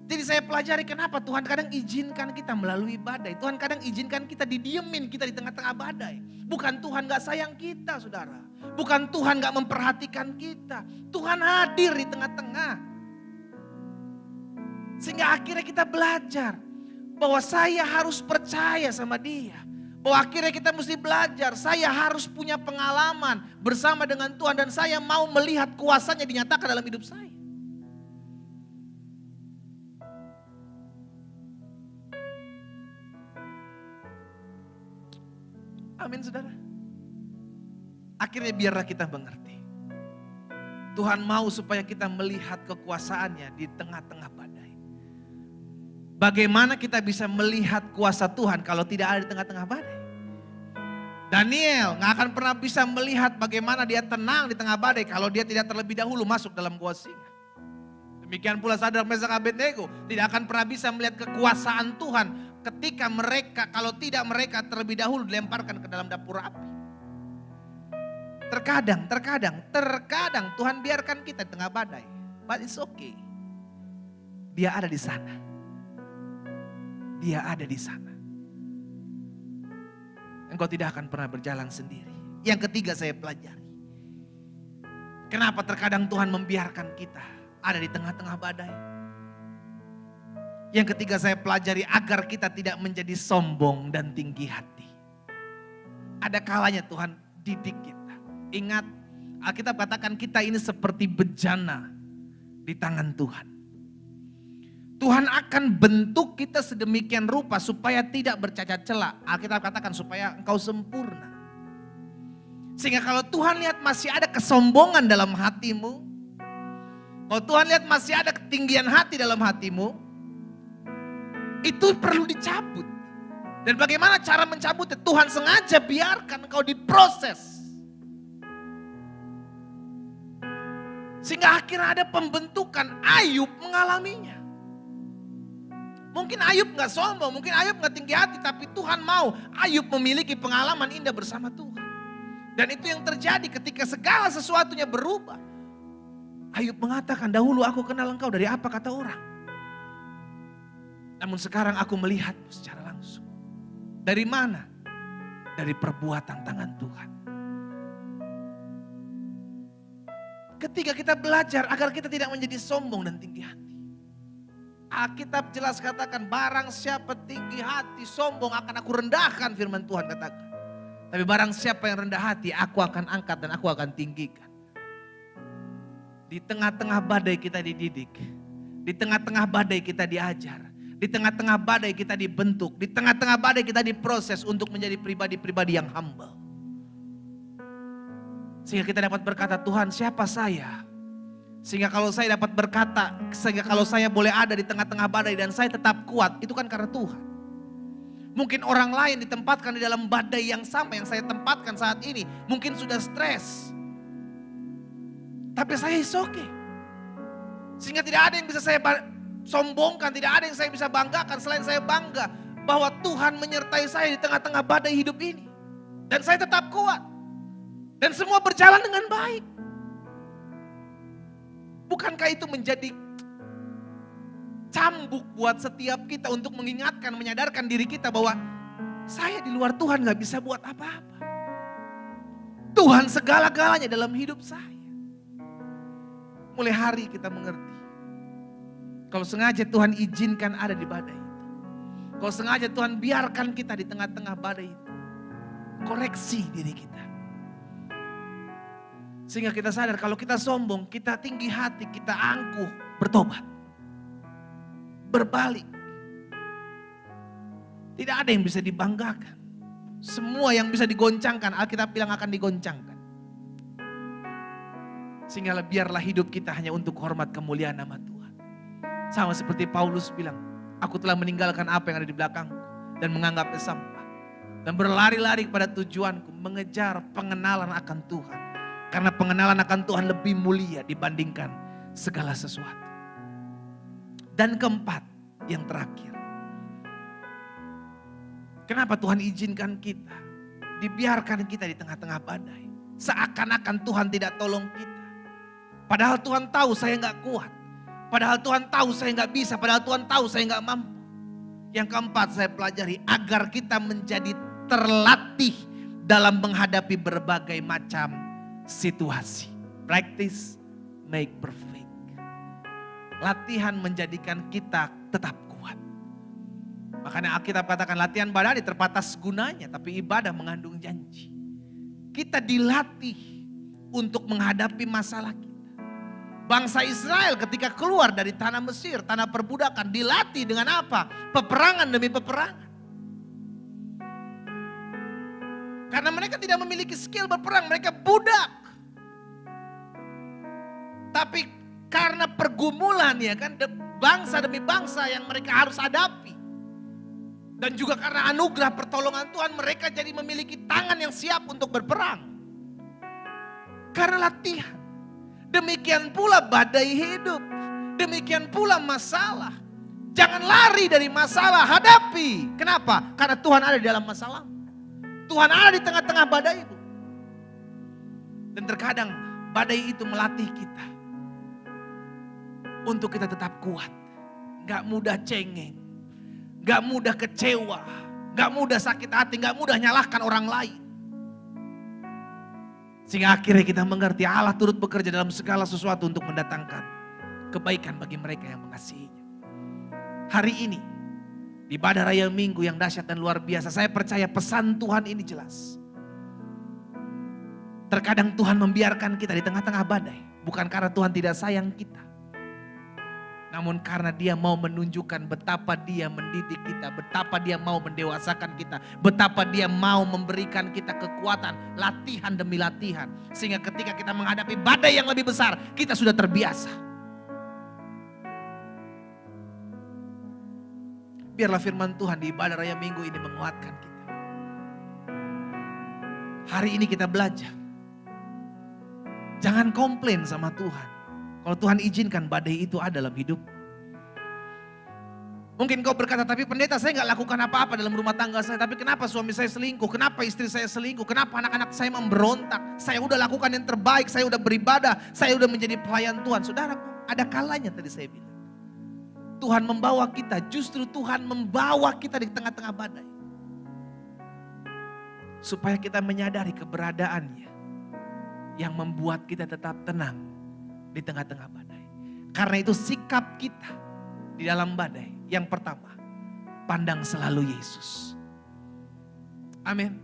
Jadi saya pelajari kenapa Tuhan kadang izinkan kita melalui badai. Tuhan kadang izinkan kita didiemin kita di tengah-tengah badai. Bukan Tuhan gak sayang kita, saudara. Bukan Tuhan gak memperhatikan kita. Tuhan hadir di tengah-tengah. Sehingga akhirnya kita belajar bahwa saya harus percaya sama Dia. Bahwa akhirnya kita mesti belajar, saya harus punya pengalaman bersama dengan Tuhan. Dan saya mau melihat kuasanya dinyatakan dalam hidup saya. Amin, saudara. Akhirnya biarlah kita mengerti. Tuhan mau supaya kita melihat kekuasaannya di tengah-tengah badai. Bagaimana kita bisa melihat kuasa Tuhan kalau tidak ada di tengah-tengah badai? Daniel gak akan pernah bisa melihat bagaimana dia tenang di tengah badai kalau dia tidak terlebih dahulu masuk dalam gua singa. Demikian pula Sadrak, Mesak, Abednego tidak akan pernah bisa melihat kekuasaan Tuhan ketika mereka, kalau tidak mereka terlebih dahulu dilemparkan ke dalam dapur api. Terkadang Tuhan biarkan kita di tengah badai. But it's okay. Dia ada di sana. Dia ada di sana. Engkau tidak akan pernah berjalan sendiri. Yang ketiga saya pelajari. Kenapa terkadang Tuhan membiarkan kita ada di tengah-tengah badai? Yang ketiga saya pelajari agar kita tidak menjadi sombong dan tinggi hati. Ada kalanya Tuhan didik kita. Ingat, Alkitab katakan kita ini seperti bejana di tangan Tuhan. Tuhan akan bentuk kita sedemikian rupa supaya tidak bercacat celah. Alkitab katakan supaya engkau sempurna. Sehingga kalau Tuhan lihat masih ada kesombongan dalam hatimu, kalau Tuhan lihat masih ada ketinggian hati dalam hatimu, itu perlu dicabut. Dan bagaimana cara mencabutnya? Tuhan sengaja biarkan engkau diproses. Sehingga akhirnya ada pembentukan. Ayub mengalaminya. Mungkin Ayub gak sombong, mungkin Ayub gak tinggi hati, tapi Tuhan mau Ayub memiliki pengalaman indah bersama Tuhan. Dan itu yang terjadi ketika segala sesuatunya berubah. Ayub mengatakan, dahulu aku kenal engkau dari apa kata orang. Namun sekarang aku melihatmu secara langsung. Dari mana? Dari perbuatan tangan Tuhan. Ketika kita belajar agar kita tidak menjadi sombong dan tinggi hati. Alkitab jelas katakan, barang siapa tinggi hati, sombong akan aku rendahkan, firman Tuhan katakan. Tapi barang siapa yang rendah hati, aku akan angkat dan aku akan tinggikan. Di tengah-tengah badai kita dididik. Di tengah-tengah badai kita diajar. Di tengah-tengah badai kita dibentuk. Di tengah-tengah badai kita diproses untuk menjadi pribadi-pribadi yang humble. Sehingga kita dapat berkata, Tuhan siapa saya? Sehingga kalau saya dapat berkata, sehingga kalau saya boleh ada di tengah-tengah badai dan saya tetap kuat, itu kan karena Tuhan. Mungkin orang lain ditempatkan di dalam badai yang sama yang saya tempatkan saat ini. Mungkin sudah stres. Tapi saya is okay. Sehingga tidak ada yang bisa saya sombongkan, tidak ada yang saya bisa banggakan selain saya bangga bahwa Tuhan menyertai saya di tengah-tengah badai hidup ini. Dan saya tetap kuat. Dan semua berjalan dengan baik. Bukankah itu menjadi cambuk buat setiap kita untuk mengingatkan, menyadarkan diri kita bahwa saya di luar Tuhan gak bisa buat apa-apa. Tuhan segala-galanya dalam hidup saya. Mulai hari kita mengerti. Kalau sengaja Tuhan izinkan ada di badai itu. Kalau sengaja Tuhan biarkan kita di tengah-tengah badai itu. Koreksi diri kita. Sehingga kita sadar kalau kita sombong, kita tinggi hati, kita angkuh, bertobat. Berbalik. Tidak ada yang bisa dibanggakan. Semua yang bisa digoncangkan, Alkitab bilang akan digoncangkan. Sehingga biarlah hidup kita hanya untuk hormat kemuliaan nama Tuhan. Sama seperti Paulus bilang, aku telah meninggalkan apa yang ada di belakangku dan menganggapnya sampah. Dan berlari-lari kepada tujuanku, mengejar pengenalan akan Tuhan. Karena pengenalan akan Tuhan lebih mulia dibandingkan segala sesuatu. Dan keempat, yang terakhir. Kenapa Tuhan izinkan kita? Dibiarkan kita di tengah-tengah badai. Seakan-akan Tuhan tidak tolong kita. Padahal Tuhan tahu saya gak kuat. Padahal Tuhan tahu saya gak bisa. Padahal Tuhan tahu saya gak mampu. Yang keempat saya pelajari. Agar kita menjadi terlatih dalam menghadapi berbagai macam situasi. Practice make perfect. Latihan menjadikan kita tetap kuat. Makanya Alkitab katakan latihan badani terbatas gunanya. Tapi ibadah mengandung janji. Kita dilatih untuk menghadapi masalah kita. Bangsa Israel ketika keluar dari tanah Mesir, tanah perbudakan, dilatih dengan apa? Peperangan demi peperangan. Karena mereka tidak memiliki skill berperang, mereka budak. Tapi karena pergumulan ya kan, bangsa demi bangsa yang mereka harus hadapi. Dan juga karena anugerah pertolongan Tuhan, mereka jadi memiliki tangan yang siap untuk berperang. Karena latihan. Demikian pula badai hidup. Demikian pula masalah. Jangan lari dari masalah, hadapi. Kenapa? Karena Tuhan ada di dalam masalah. Tuhan ada di tengah-tengah badai itu. Dan terkadang badai itu melatih kita. Untuk kita tetap kuat. Gak mudah cengeng. Gak mudah kecewa. Gak mudah sakit hati. Gak mudah nyalahkan orang lain. Sehingga akhirnya kita mengerti Allah turut bekerja dalam segala sesuatu untuk mendatangkan kebaikan bagi mereka yang mengasihinya. Hari ini, di ibadah raya Minggu yang dahsyat dan luar biasa, saya percaya pesan Tuhan ini jelas. Terkadang Tuhan membiarkan kita di tengah-tengah badai. Bukan karena Tuhan tidak sayang kita. Namun karena Dia mau menunjukkan betapa Dia mendidik kita, betapa Dia mau mendewasakan kita, betapa Dia mau memberikan kita kekuatan, latihan demi latihan. Sehingga ketika kita menghadapi badai yang lebih besar, kita sudah terbiasa. Biarlah firman Tuhan di ibadah raya Minggu ini menguatkan kita. Hari ini kita belajar. Jangan komplain sama Tuhan. Kalau Tuhan izinkan badai itu ada dalam hidup. Mungkin kau berkata, tapi pendeta saya gak lakukan apa-apa dalam rumah tangga saya. Tapi kenapa suami saya selingkuh? Kenapa istri saya selingkuh? Kenapa anak-anak saya memberontak? Saya udah lakukan yang terbaik, saya udah beribadah, saya udah menjadi pelayan Tuhan. Saudaraku, ada kalanya tadi saya bilang. Tuhan membawa kita, justru Tuhan membawa kita di tengah-tengah badai. Supaya kita menyadari keberadaannya. Yang membuat kita tetap tenang di tengah-tengah badai. Karena itu sikap kita di dalam badai. Yang pertama, pandang selalu Yesus. Amin.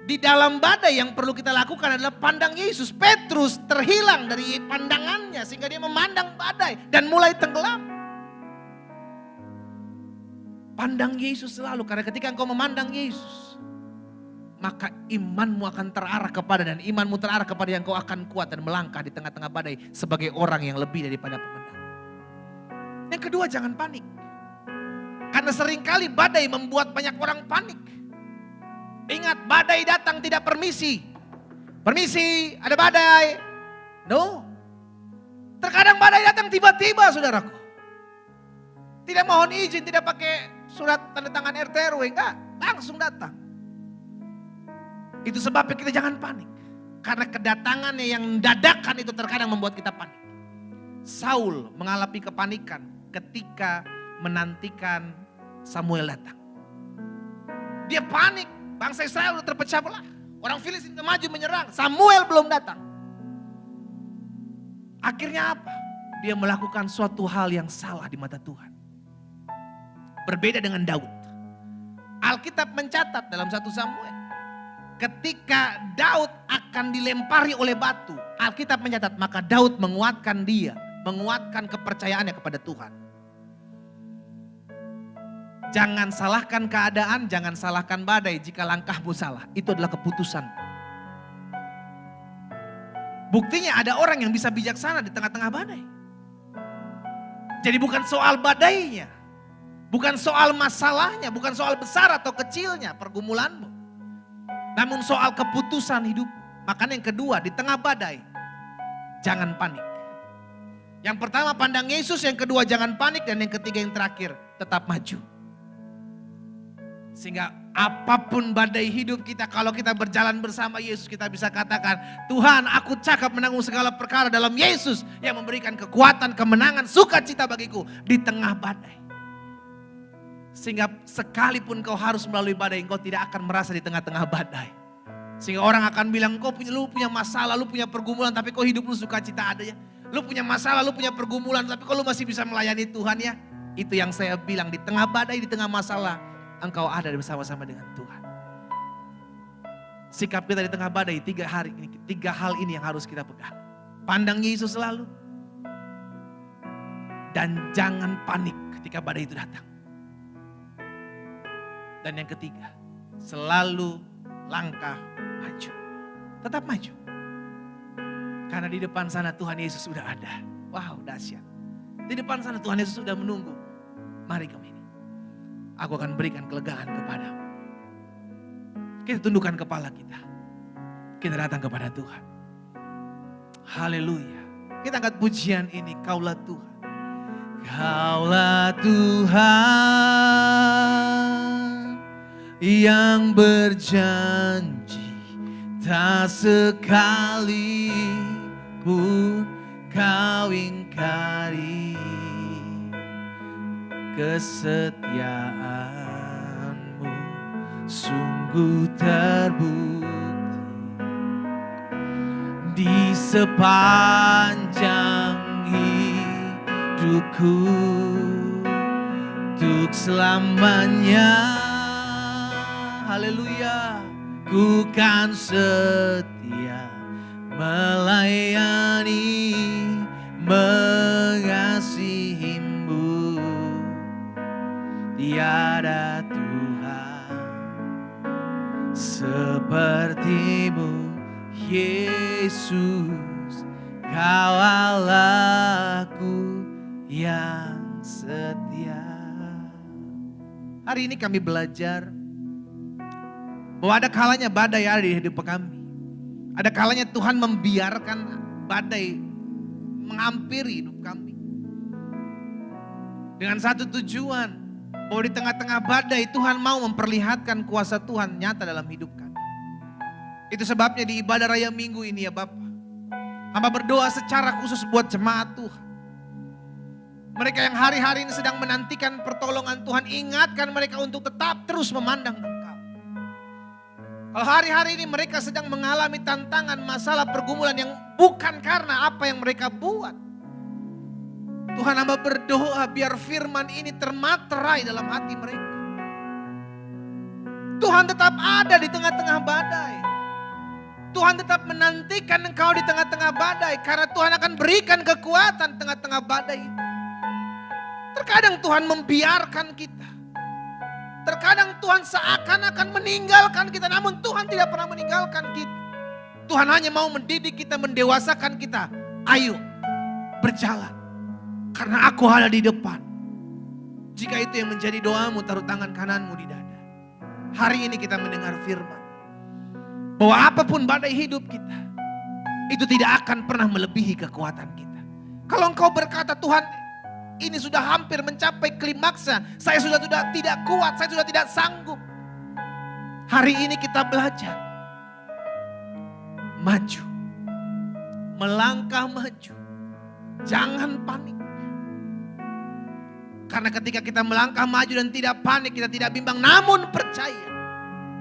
Di dalam badai yang perlu kita lakukan adalah pandang Yesus. Petrus terhilang dari pandangannya sehingga dia memandang badai dan mulai tenggelam. Pandang Yesus selalu, karena ketika engkau memandang Yesus, maka imanmu akan terarah kepada, dan imanmu terarah kepada yang kau akan kuat dan melangkah di tengah-tengah badai sebagai orang yang lebih daripada pemenang. Yang kedua, jangan panik. Karena seringkali badai membuat banyak orang panik. Ingat, badai datang tidak permisi. Permisi, ada badai. No. Terkadang badai datang tiba-tiba, saudaraku. Tidak mohon izin, tidak pakai surat tanda tangan RT RW, enggak. Langsung datang. Itu sebabnya kita jangan panik. Karena kedatangannya yang dadakan itu terkadang membuat kita panik. Saul mengalami kepanikan ketika menantikan Samuel datang. Dia panik, bangsa Israel sudah terpecah belah. Orang Filistin maju menyerang, Samuel belum datang. Akhirnya apa? dia melakukan suatu hal yang salah di mata Tuhan. Berbeda dengan Daud. Alkitab mencatat dalam 1 Samuel, ketika Daud akan dilempari oleh batu, Alkitab mencatat maka Daud menguatkan dia, menguatkan kepercayaannya kepada Tuhan. Jangan salahkan keadaan, jangan salahkan badai jika langkahmu salah. Itu adalah keputusan. Buktinya ada orang yang bisa bijaksana di tengah-tengah badai. Jadi bukan soal badainya, bukan soal masalahnya, bukan soal besar atau kecilnya pergumulanmu. Namun soal keputusan hidup. Makanya yang kedua, di tengah badai, jangan panik. Yang pertama pandang Yesus, yang kedua jangan panik, dan yang ketiga yang terakhir, tetap maju. Sehingga apapun badai hidup kita, kalau kita berjalan bersama Yesus, kita bisa katakan, Tuhan, aku cakap menanggung segala perkara dalam Yesus yang memberikan kekuatan, kemenangan, sukacita bagiku di tengah badai. Sehingga sekalipun kau harus melalui badai, engkau tidak akan merasa di tengah-tengah badai. Sehingga orang akan bilang, lu punya masalah, lu punya pergumulan, tapi kok hidup lu sukacita ada ya. Lu punya masalah, lu punya pergumulan, tapi kok lu masih bisa melayani Tuhan ya. Itu yang saya bilang, di tengah badai, di tengah masalah, engkau ada bersama-sama dengan Tuhan. Sikap kita di tengah badai, 3 hal ini yang harus kita pegang. Pandang Yesus selalu. Dan jangan panik ketika badai itu datang. Dan yang ketiga, selalu langkah maju. Tetap maju. Karena di depan sana Tuhan Yesus sudah ada. Wow, dahsyat. Di depan sana Tuhan Yesus sudah menunggu. Mari kami. Aku akan berikan kelegaan kepadamu. Kita tundukkan kepala kita. Kita datang kepada Tuhan. Haleluya. Kita angkat pujian ini. Kaulah Tuhan. Kaulah Tuhan yang berjanji tak sekalipun kau ingkari kesetiaanmu sungguh terbukti di sepanjang hidupku untuk selamanya. Haleluya, ku kan setia melayani, mengasihimu. Tiada Tuhan sepertimu, Yesus, Kau Allahku yang setia. Hari ini kami belajar bahwa ada kalanya badai ada di hidup kami. Ada kalanya Tuhan membiarkan badai menghampiri hidup kami. Dengan satu tujuan, bahwa di tengah-tengah badai Tuhan mau memperlihatkan kuasa Tuhan nyata dalam hidup kami. Itu sebabnya di ibadah raya minggu ini ya Bapak, hamba berdoa secara khusus buat jemaat Tuhan. Mereka yang hari-hari ini sedang menantikan pertolongan Tuhan, ingatkan mereka untuk tetap terus memandang Engkau. Kalau hari-hari ini mereka sedang mengalami tantangan, masalah, pergumulan yang bukan karena apa yang mereka buat. Tuhan, hamba berdoa biar firman ini termaterai dalam hati mereka. Tuhan tetap ada di tengah-tengah badai. Tuhan tetap menantikan Engkau di tengah-tengah badai. Karena Tuhan akan berikan kekuatan tengah-tengah badai. Terkadang Tuhan membiarkan kita. Terkadang Tuhan seakan-akan meninggalkan kita. Namun Tuhan tidak pernah meninggalkan kita. Tuhan hanya mau mendidik kita, mendewasakan kita. Ayo berjalan. Karena aku ada di depan. Jika itu yang menjadi doamu, taruh tangan kananmu di dada. Hari ini kita mendengar firman. Bahwa apapun badai hidup kita, itu tidak akan pernah melebihi kekuatan kita. Kalau engkau berkata, Tuhan ini sudah hampir mencapai klimaksnya. Saya sudah tidak kuat, saya sudah tidak sanggup. Hari ini kita belajar. Maju. Melangkah maju. Jangan panik. Karena ketika kita melangkah maju dan tidak panik, kita tidak bimbang, namun percaya.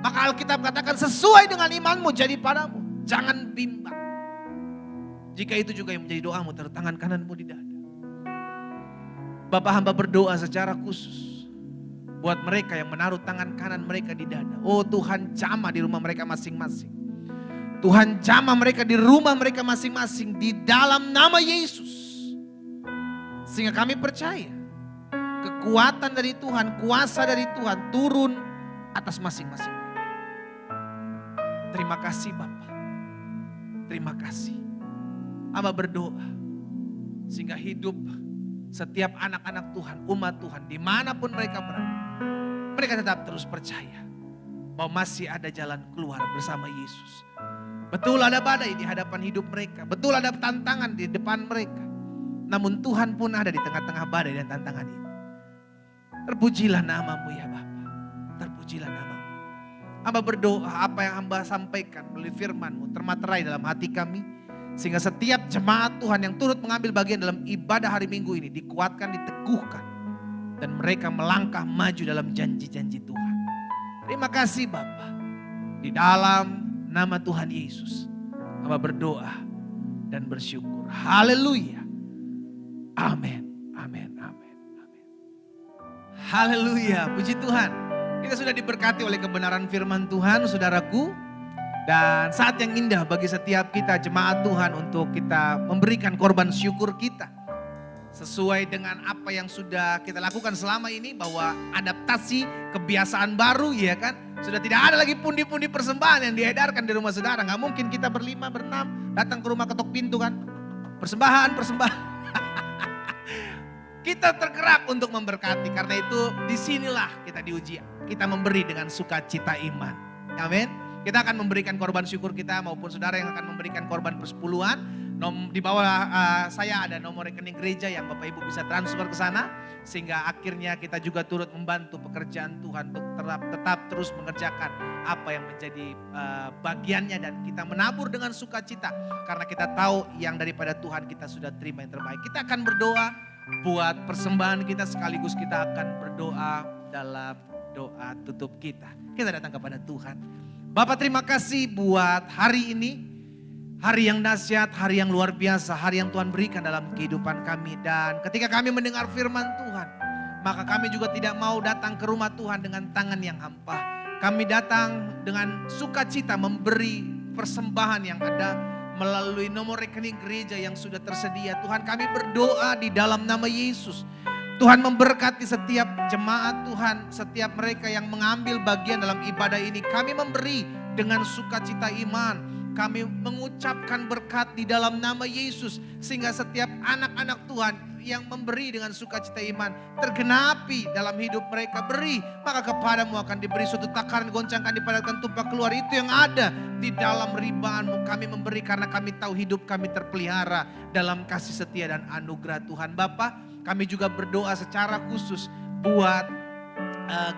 Maka Alkitab katakan sesuai dengan imanmu jadi padamu. Jangan bimbang. Jika itu juga yang menjadi doamu, taruh tangan kananmu di dada. Bapak hamba berdoa secara khusus buat mereka yang menaruh tangan kanan mereka di dada. Oh Tuhan, jamah di rumah mereka masing-masing. Tuhan, jamah mereka di rumah mereka masing-masing di dalam nama Yesus. Sehingga kami percaya kekuatan dari Tuhan, kuasa dari Tuhan turun atas masing-masing mereka. Terima kasih Bapak. Terima kasih. Hamba berdoa sehingga hidup setiap anak-anak Tuhan, umat Tuhan, dimanapun mereka berada, mereka tetap terus percaya bahwa masih ada jalan keluar bersama Yesus. Betul ada badai di hadapan hidup mereka, betul ada tantangan di depan mereka. Namun Tuhan pun ada di tengah-tengah badai dan tantangan ini. Terpujilah namamu ya Bapa, terpujilah namamu. Hamba berdoa apa yang hamba sampaikan melalui firman-Mu termaterai dalam hati kami. Sehingga setiap jemaat Tuhan yang turut mengambil bagian dalam ibadah hari Minggu ini dikuatkan, diteguhkan. Dan mereka melangkah maju dalam janji-janji Tuhan. Terima kasih Bapa. Di dalam nama Tuhan Yesus, hamba berdoa dan bersyukur. Haleluya. Amin. Amin. Amin. Amin. Haleluya. Puji Tuhan. Kita sudah diberkati oleh kebenaran firman Tuhan, saudaraku. Dan saat yang indah bagi setiap kita jemaat Tuhan untuk kita memberikan korban syukur kita. Sesuai dengan apa yang sudah kita lakukan selama ini, bahwa adaptasi kebiasaan baru ya kan. Sudah tidak ada lagi pundi-pundi persembahan yang diedarkan di rumah saudara. Gak mungkin kita berlima, berenam datang ke rumah ketok pintu kan. Persembahan. Kita tergerak untuk memberkati. Karena itu disinilah kita diuji. Kita memberi dengan sukacita iman. Amin. Kita akan memberikan korban syukur kita maupun saudara yang akan memberikan korban persepuluhan. Di bawah saya ada nomor rekening gereja yang Bapak Ibu bisa transfer ke sana. Sehingga akhirnya kita juga turut membantu pekerjaan Tuhan untuk tetap terus mengerjakan apa yang menjadi bagiannya. Dan kita menabur dengan sukacita. Karena kita tahu yang daripada Tuhan kita sudah terima yang terbaik. Kita akan berdoa buat persembahan kita, sekaligus kita akan berdoa dalam doa tutup kita. Kita datang kepada Tuhan. Bapak terima kasih buat hari ini. Hari yang dahsyat, hari yang luar biasa, hari yang Tuhan berikan dalam kehidupan kami. Dan ketika kami mendengar firman Tuhan, maka kami juga tidak mau datang ke rumah Tuhan dengan tangan yang hampa. Kami datang dengan sukacita memberi persembahan yang ada melalui nomor rekening gereja yang sudah tersedia. Tuhan, kami berdoa di dalam nama Yesus. Tuhan memberkati setiap jemaat Tuhan, setiap mereka yang mengambil bagian dalam ibadah ini. Kami memberi dengan sukacita iman. Kami mengucapkan berkat di dalam nama Yesus. Sehingga setiap anak-anak Tuhan yang memberi dengan sukacita iman tergenapi dalam hidup mereka. Beri, maka kepadamu akan diberi suatu takaran, goncangkan, dipadatkan, tumpah keluar. Itu yang ada di dalam ribaanmu. Kami memberi karena kami tahu hidup kami terpelihara dalam kasih setia dan anugerah Tuhan. Bapa, kami juga berdoa secara khusus buat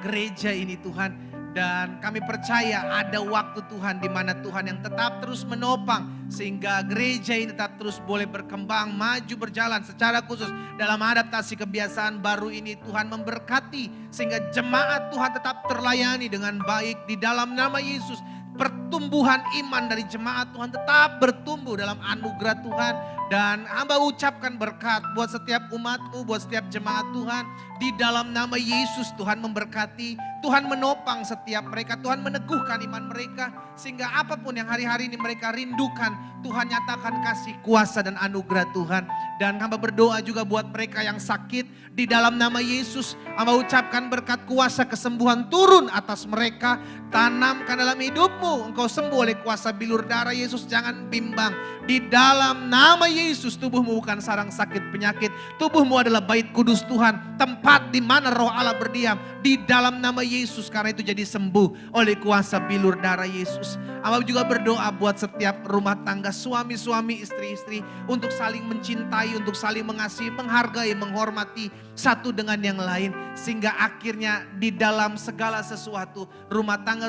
gereja ini Tuhan. Dan kami percaya ada waktu Tuhan di mana Tuhan yang tetap terus menopang. Sehingga gereja ini tetap terus boleh berkembang, maju, berjalan secara khusus. Dalam adaptasi kebiasaan baru ini Tuhan memberkati. Sehingga jemaat Tuhan tetap terlayani dengan baik di dalam nama Yesus. Pertumbuhan iman dari jemaat Tuhan tetap bertumbuh dalam anugerah Tuhan. Dan hamba ucapkan berkat buat setiap umatmu, buat setiap jemaat Tuhan. Di dalam nama Yesus Tuhan memberkati, Tuhan menopang setiap mereka, Tuhan meneguhkan iman mereka. Sehingga apapun yang hari-hari ini mereka rindukan, Tuhan nyatakan kasih, kuasa dan anugerah Tuhan. Dan hamba berdoa juga buat mereka yang sakit, di dalam nama Yesus hamba ucapkan berkat kuasa kesembuhan turun atas mereka. Tanamkan dalam hidupmu, engkau sembuh oleh kuasa bilur darah Yesus, jangan bimbang. Di dalam nama Yesus, tubuhmu bukan sarang sakit penyakit. Tubuhmu adalah bait kudus Tuhan, tempat di mana roh Allah berdiam. Di dalam nama Yesus, karena itu jadi sembuh oleh kuasa bilur darah Yesus. Hamba juga berdoa buat setiap rumah tangga, suami-suami, istri-istri, untuk saling mencintai, untuk saling mengasihi, menghargai, menghormati satu dengan yang lain. Sehingga akhirnya di dalam segala sesuatu, rumah tangga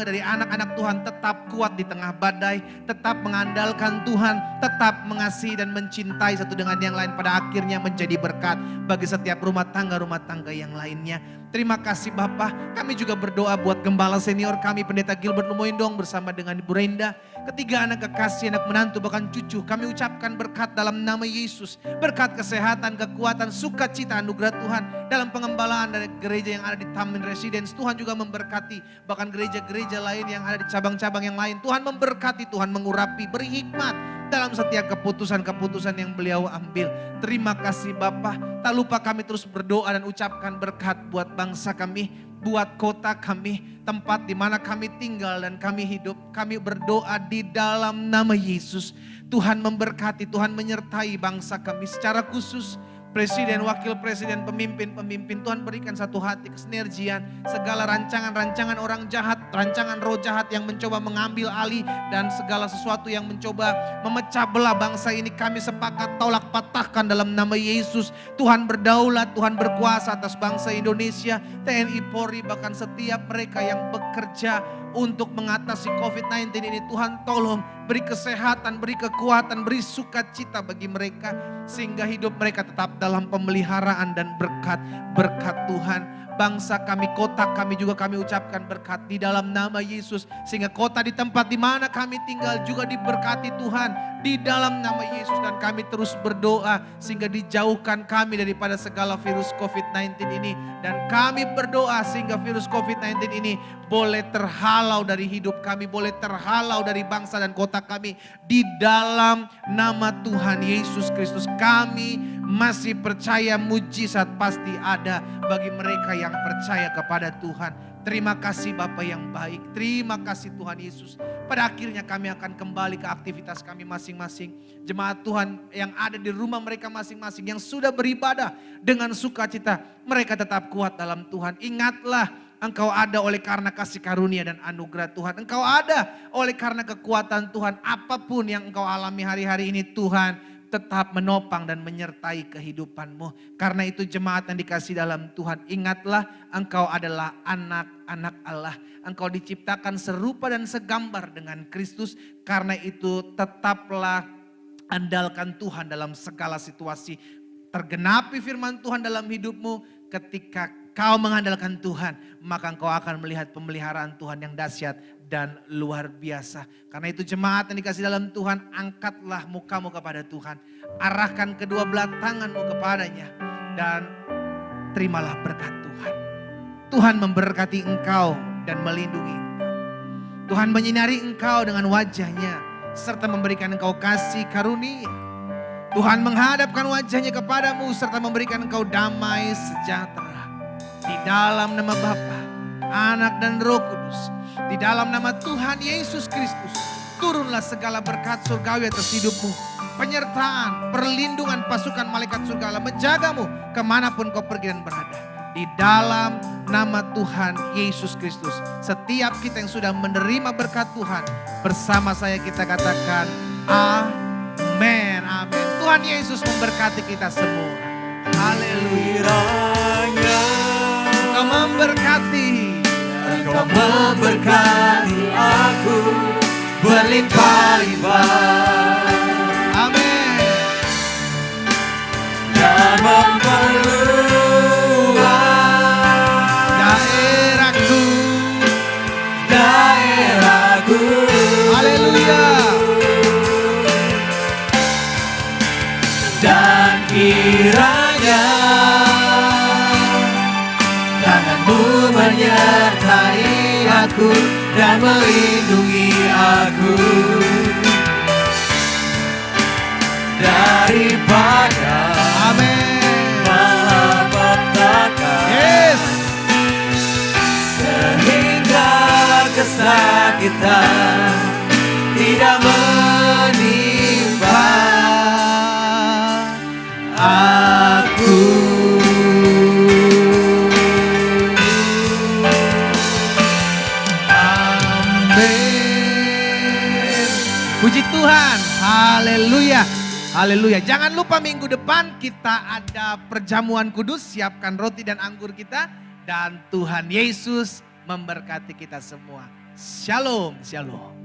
dari anak-anak Tuhan tetap kuat di tengah badai, tetap mengandalkan Tuhan, tetap mengasihi dan mencintai satu dengan yang lain, pada akhirnya menjadi berkat bagi setiap rumah rumah tangga yang lainnya. Terima kasih Bapa. Kami juga berdoa buat gembala senior kami, Pendeta Gilbert Lumoindong bersama dengan Ibu Renda. Ketiga anak kekasih, anak menantu, bahkan cucu. Kami ucapkan berkat dalam nama Yesus. Berkat kesehatan, kekuatan, sukacita, anugerah Tuhan. Dalam pengembalaan dari gereja yang ada di Taman Residence. Tuhan juga memberkati. Bahkan gereja-gereja lain yang ada di cabang-cabang yang lain. Tuhan memberkati, Tuhan mengurapi, beri hikmat dalam setiap keputusan-keputusan yang beliau ambil. Terima kasih Bapa. Tak lupa kami terus berdoa dan ucapkan berkat buat bangsa kami, buat kota kami, tempat di mana kami tinggal dan kami hidup. Kami berdoa di dalam nama Yesus. Tuhan memberkati, Tuhan menyertai bangsa kami secara khusus. Presiden, wakil presiden, pemimpin, Tuhan berikan satu hati kesinergian. Segala rancangan-rancangan orang jahat, rancangan roh jahat yang mencoba mengambil alih dan segala sesuatu yang mencoba memecah belah bangsa ini, kami sepakat tolak patahkan dalam nama Yesus. Tuhan berdaulat, Tuhan berkuasa atas bangsa Indonesia, TNI Polri, bahkan setiap mereka yang bekerja untuk mengatasi COVID-19 ini. Tuhan tolong beri kesehatan, beri kekuatan, beri sukacita bagi mereka. Sehingga hidup mereka tetap dalam pemeliharaan dan berkat Tuhan. Bangsa kami, kota kami juga kami ucapkan berkat di dalam nama Yesus. Sehingga kota di tempat di mana kami tinggal juga diberkati Tuhan di dalam nama Yesus. Dan kami terus berdoa sehingga dijauhkan kami daripada segala virus COVID-19 ini. Dan kami berdoa sehingga virus COVID-19 ini boleh terhalau dari hidup kami, boleh terhalau dari bangsa dan kota kami. Di dalam nama Tuhan Yesus Kristus kami masih percaya mujizat pasti ada bagi mereka yang percaya kepada Tuhan. Terima kasih Bapa yang baik. Terima kasih Tuhan Yesus. Pada akhirnya kami akan kembali ke aktivitas kami masing-masing. Jemaat Tuhan yang ada di rumah mereka masing-masing, yang sudah beribadah dengan sukacita, mereka tetap kuat dalam Tuhan. Ingatlah, engkau ada oleh karena kasih karunia dan anugerah Tuhan. Engkau ada oleh karena kekuatan Tuhan. Apapun yang engkau alami hari-hari ini, Tuhan tetap menopang dan menyertai kehidupanmu. Karena itu jemaat yang dikasih dalam Tuhan, ingatlah engkau adalah anak-anak Allah. Engkau diciptakan serupa dan segambar dengan Kristus. Karena itu tetaplah andalkan Tuhan dalam segala situasi. Tergenapi firman Tuhan dalam hidupmu. Ketika kau mengandalkan Tuhan, maka engkau akan melihat pemeliharaan Tuhan yang dahsyat dan luar biasa. Karena itu jemaat yang dikasih dalam Tuhan, angkatlah mukamu kepada Tuhan. Arahkan kedua belah tanganmu kepadanya. Dan terimalah berkat Tuhan. Tuhan memberkati engkau dan melindungi engkau. Tuhan menyinari engkau dengan wajahnya, serta memberikan engkau kasih karunia. Tuhan menghadapkan wajahnya kepadamu, serta memberikan engkau damai sejahtera. Di dalam nama Bapa, Anak dan Roh Kudus. Di dalam nama Tuhan Yesus Kristus, turunlah segala berkat surgawi atas hidupmu. Penyertaan, perlindungan pasukan malaikat surga Allah menjagamu kemanapun kau pergi dan berada. Di dalam nama Tuhan Yesus Kristus, setiap kita yang sudah menerima berkat Tuhan, bersama saya kita katakan amin, amin. Tuhan Yesus memberkati kita semua. Haleluya. Engkau memberkati. Engkau memberkati aku berlimpah-limpah. Amin. Dan memperluas daerahku. Haleluya. Dan kiranya tanganmu menyertai aku dan melindungi aku daripada malapetaka. Yes. Sehingga kesakitan tidak menimpa aku. Puji Tuhan, haleluya, haleluya. Jangan lupa minggu depan kita ada perjamuan kudus, siapkan roti dan anggur kita. Dan Tuhan Yesus memberkati kita semua. Shalom, shalom.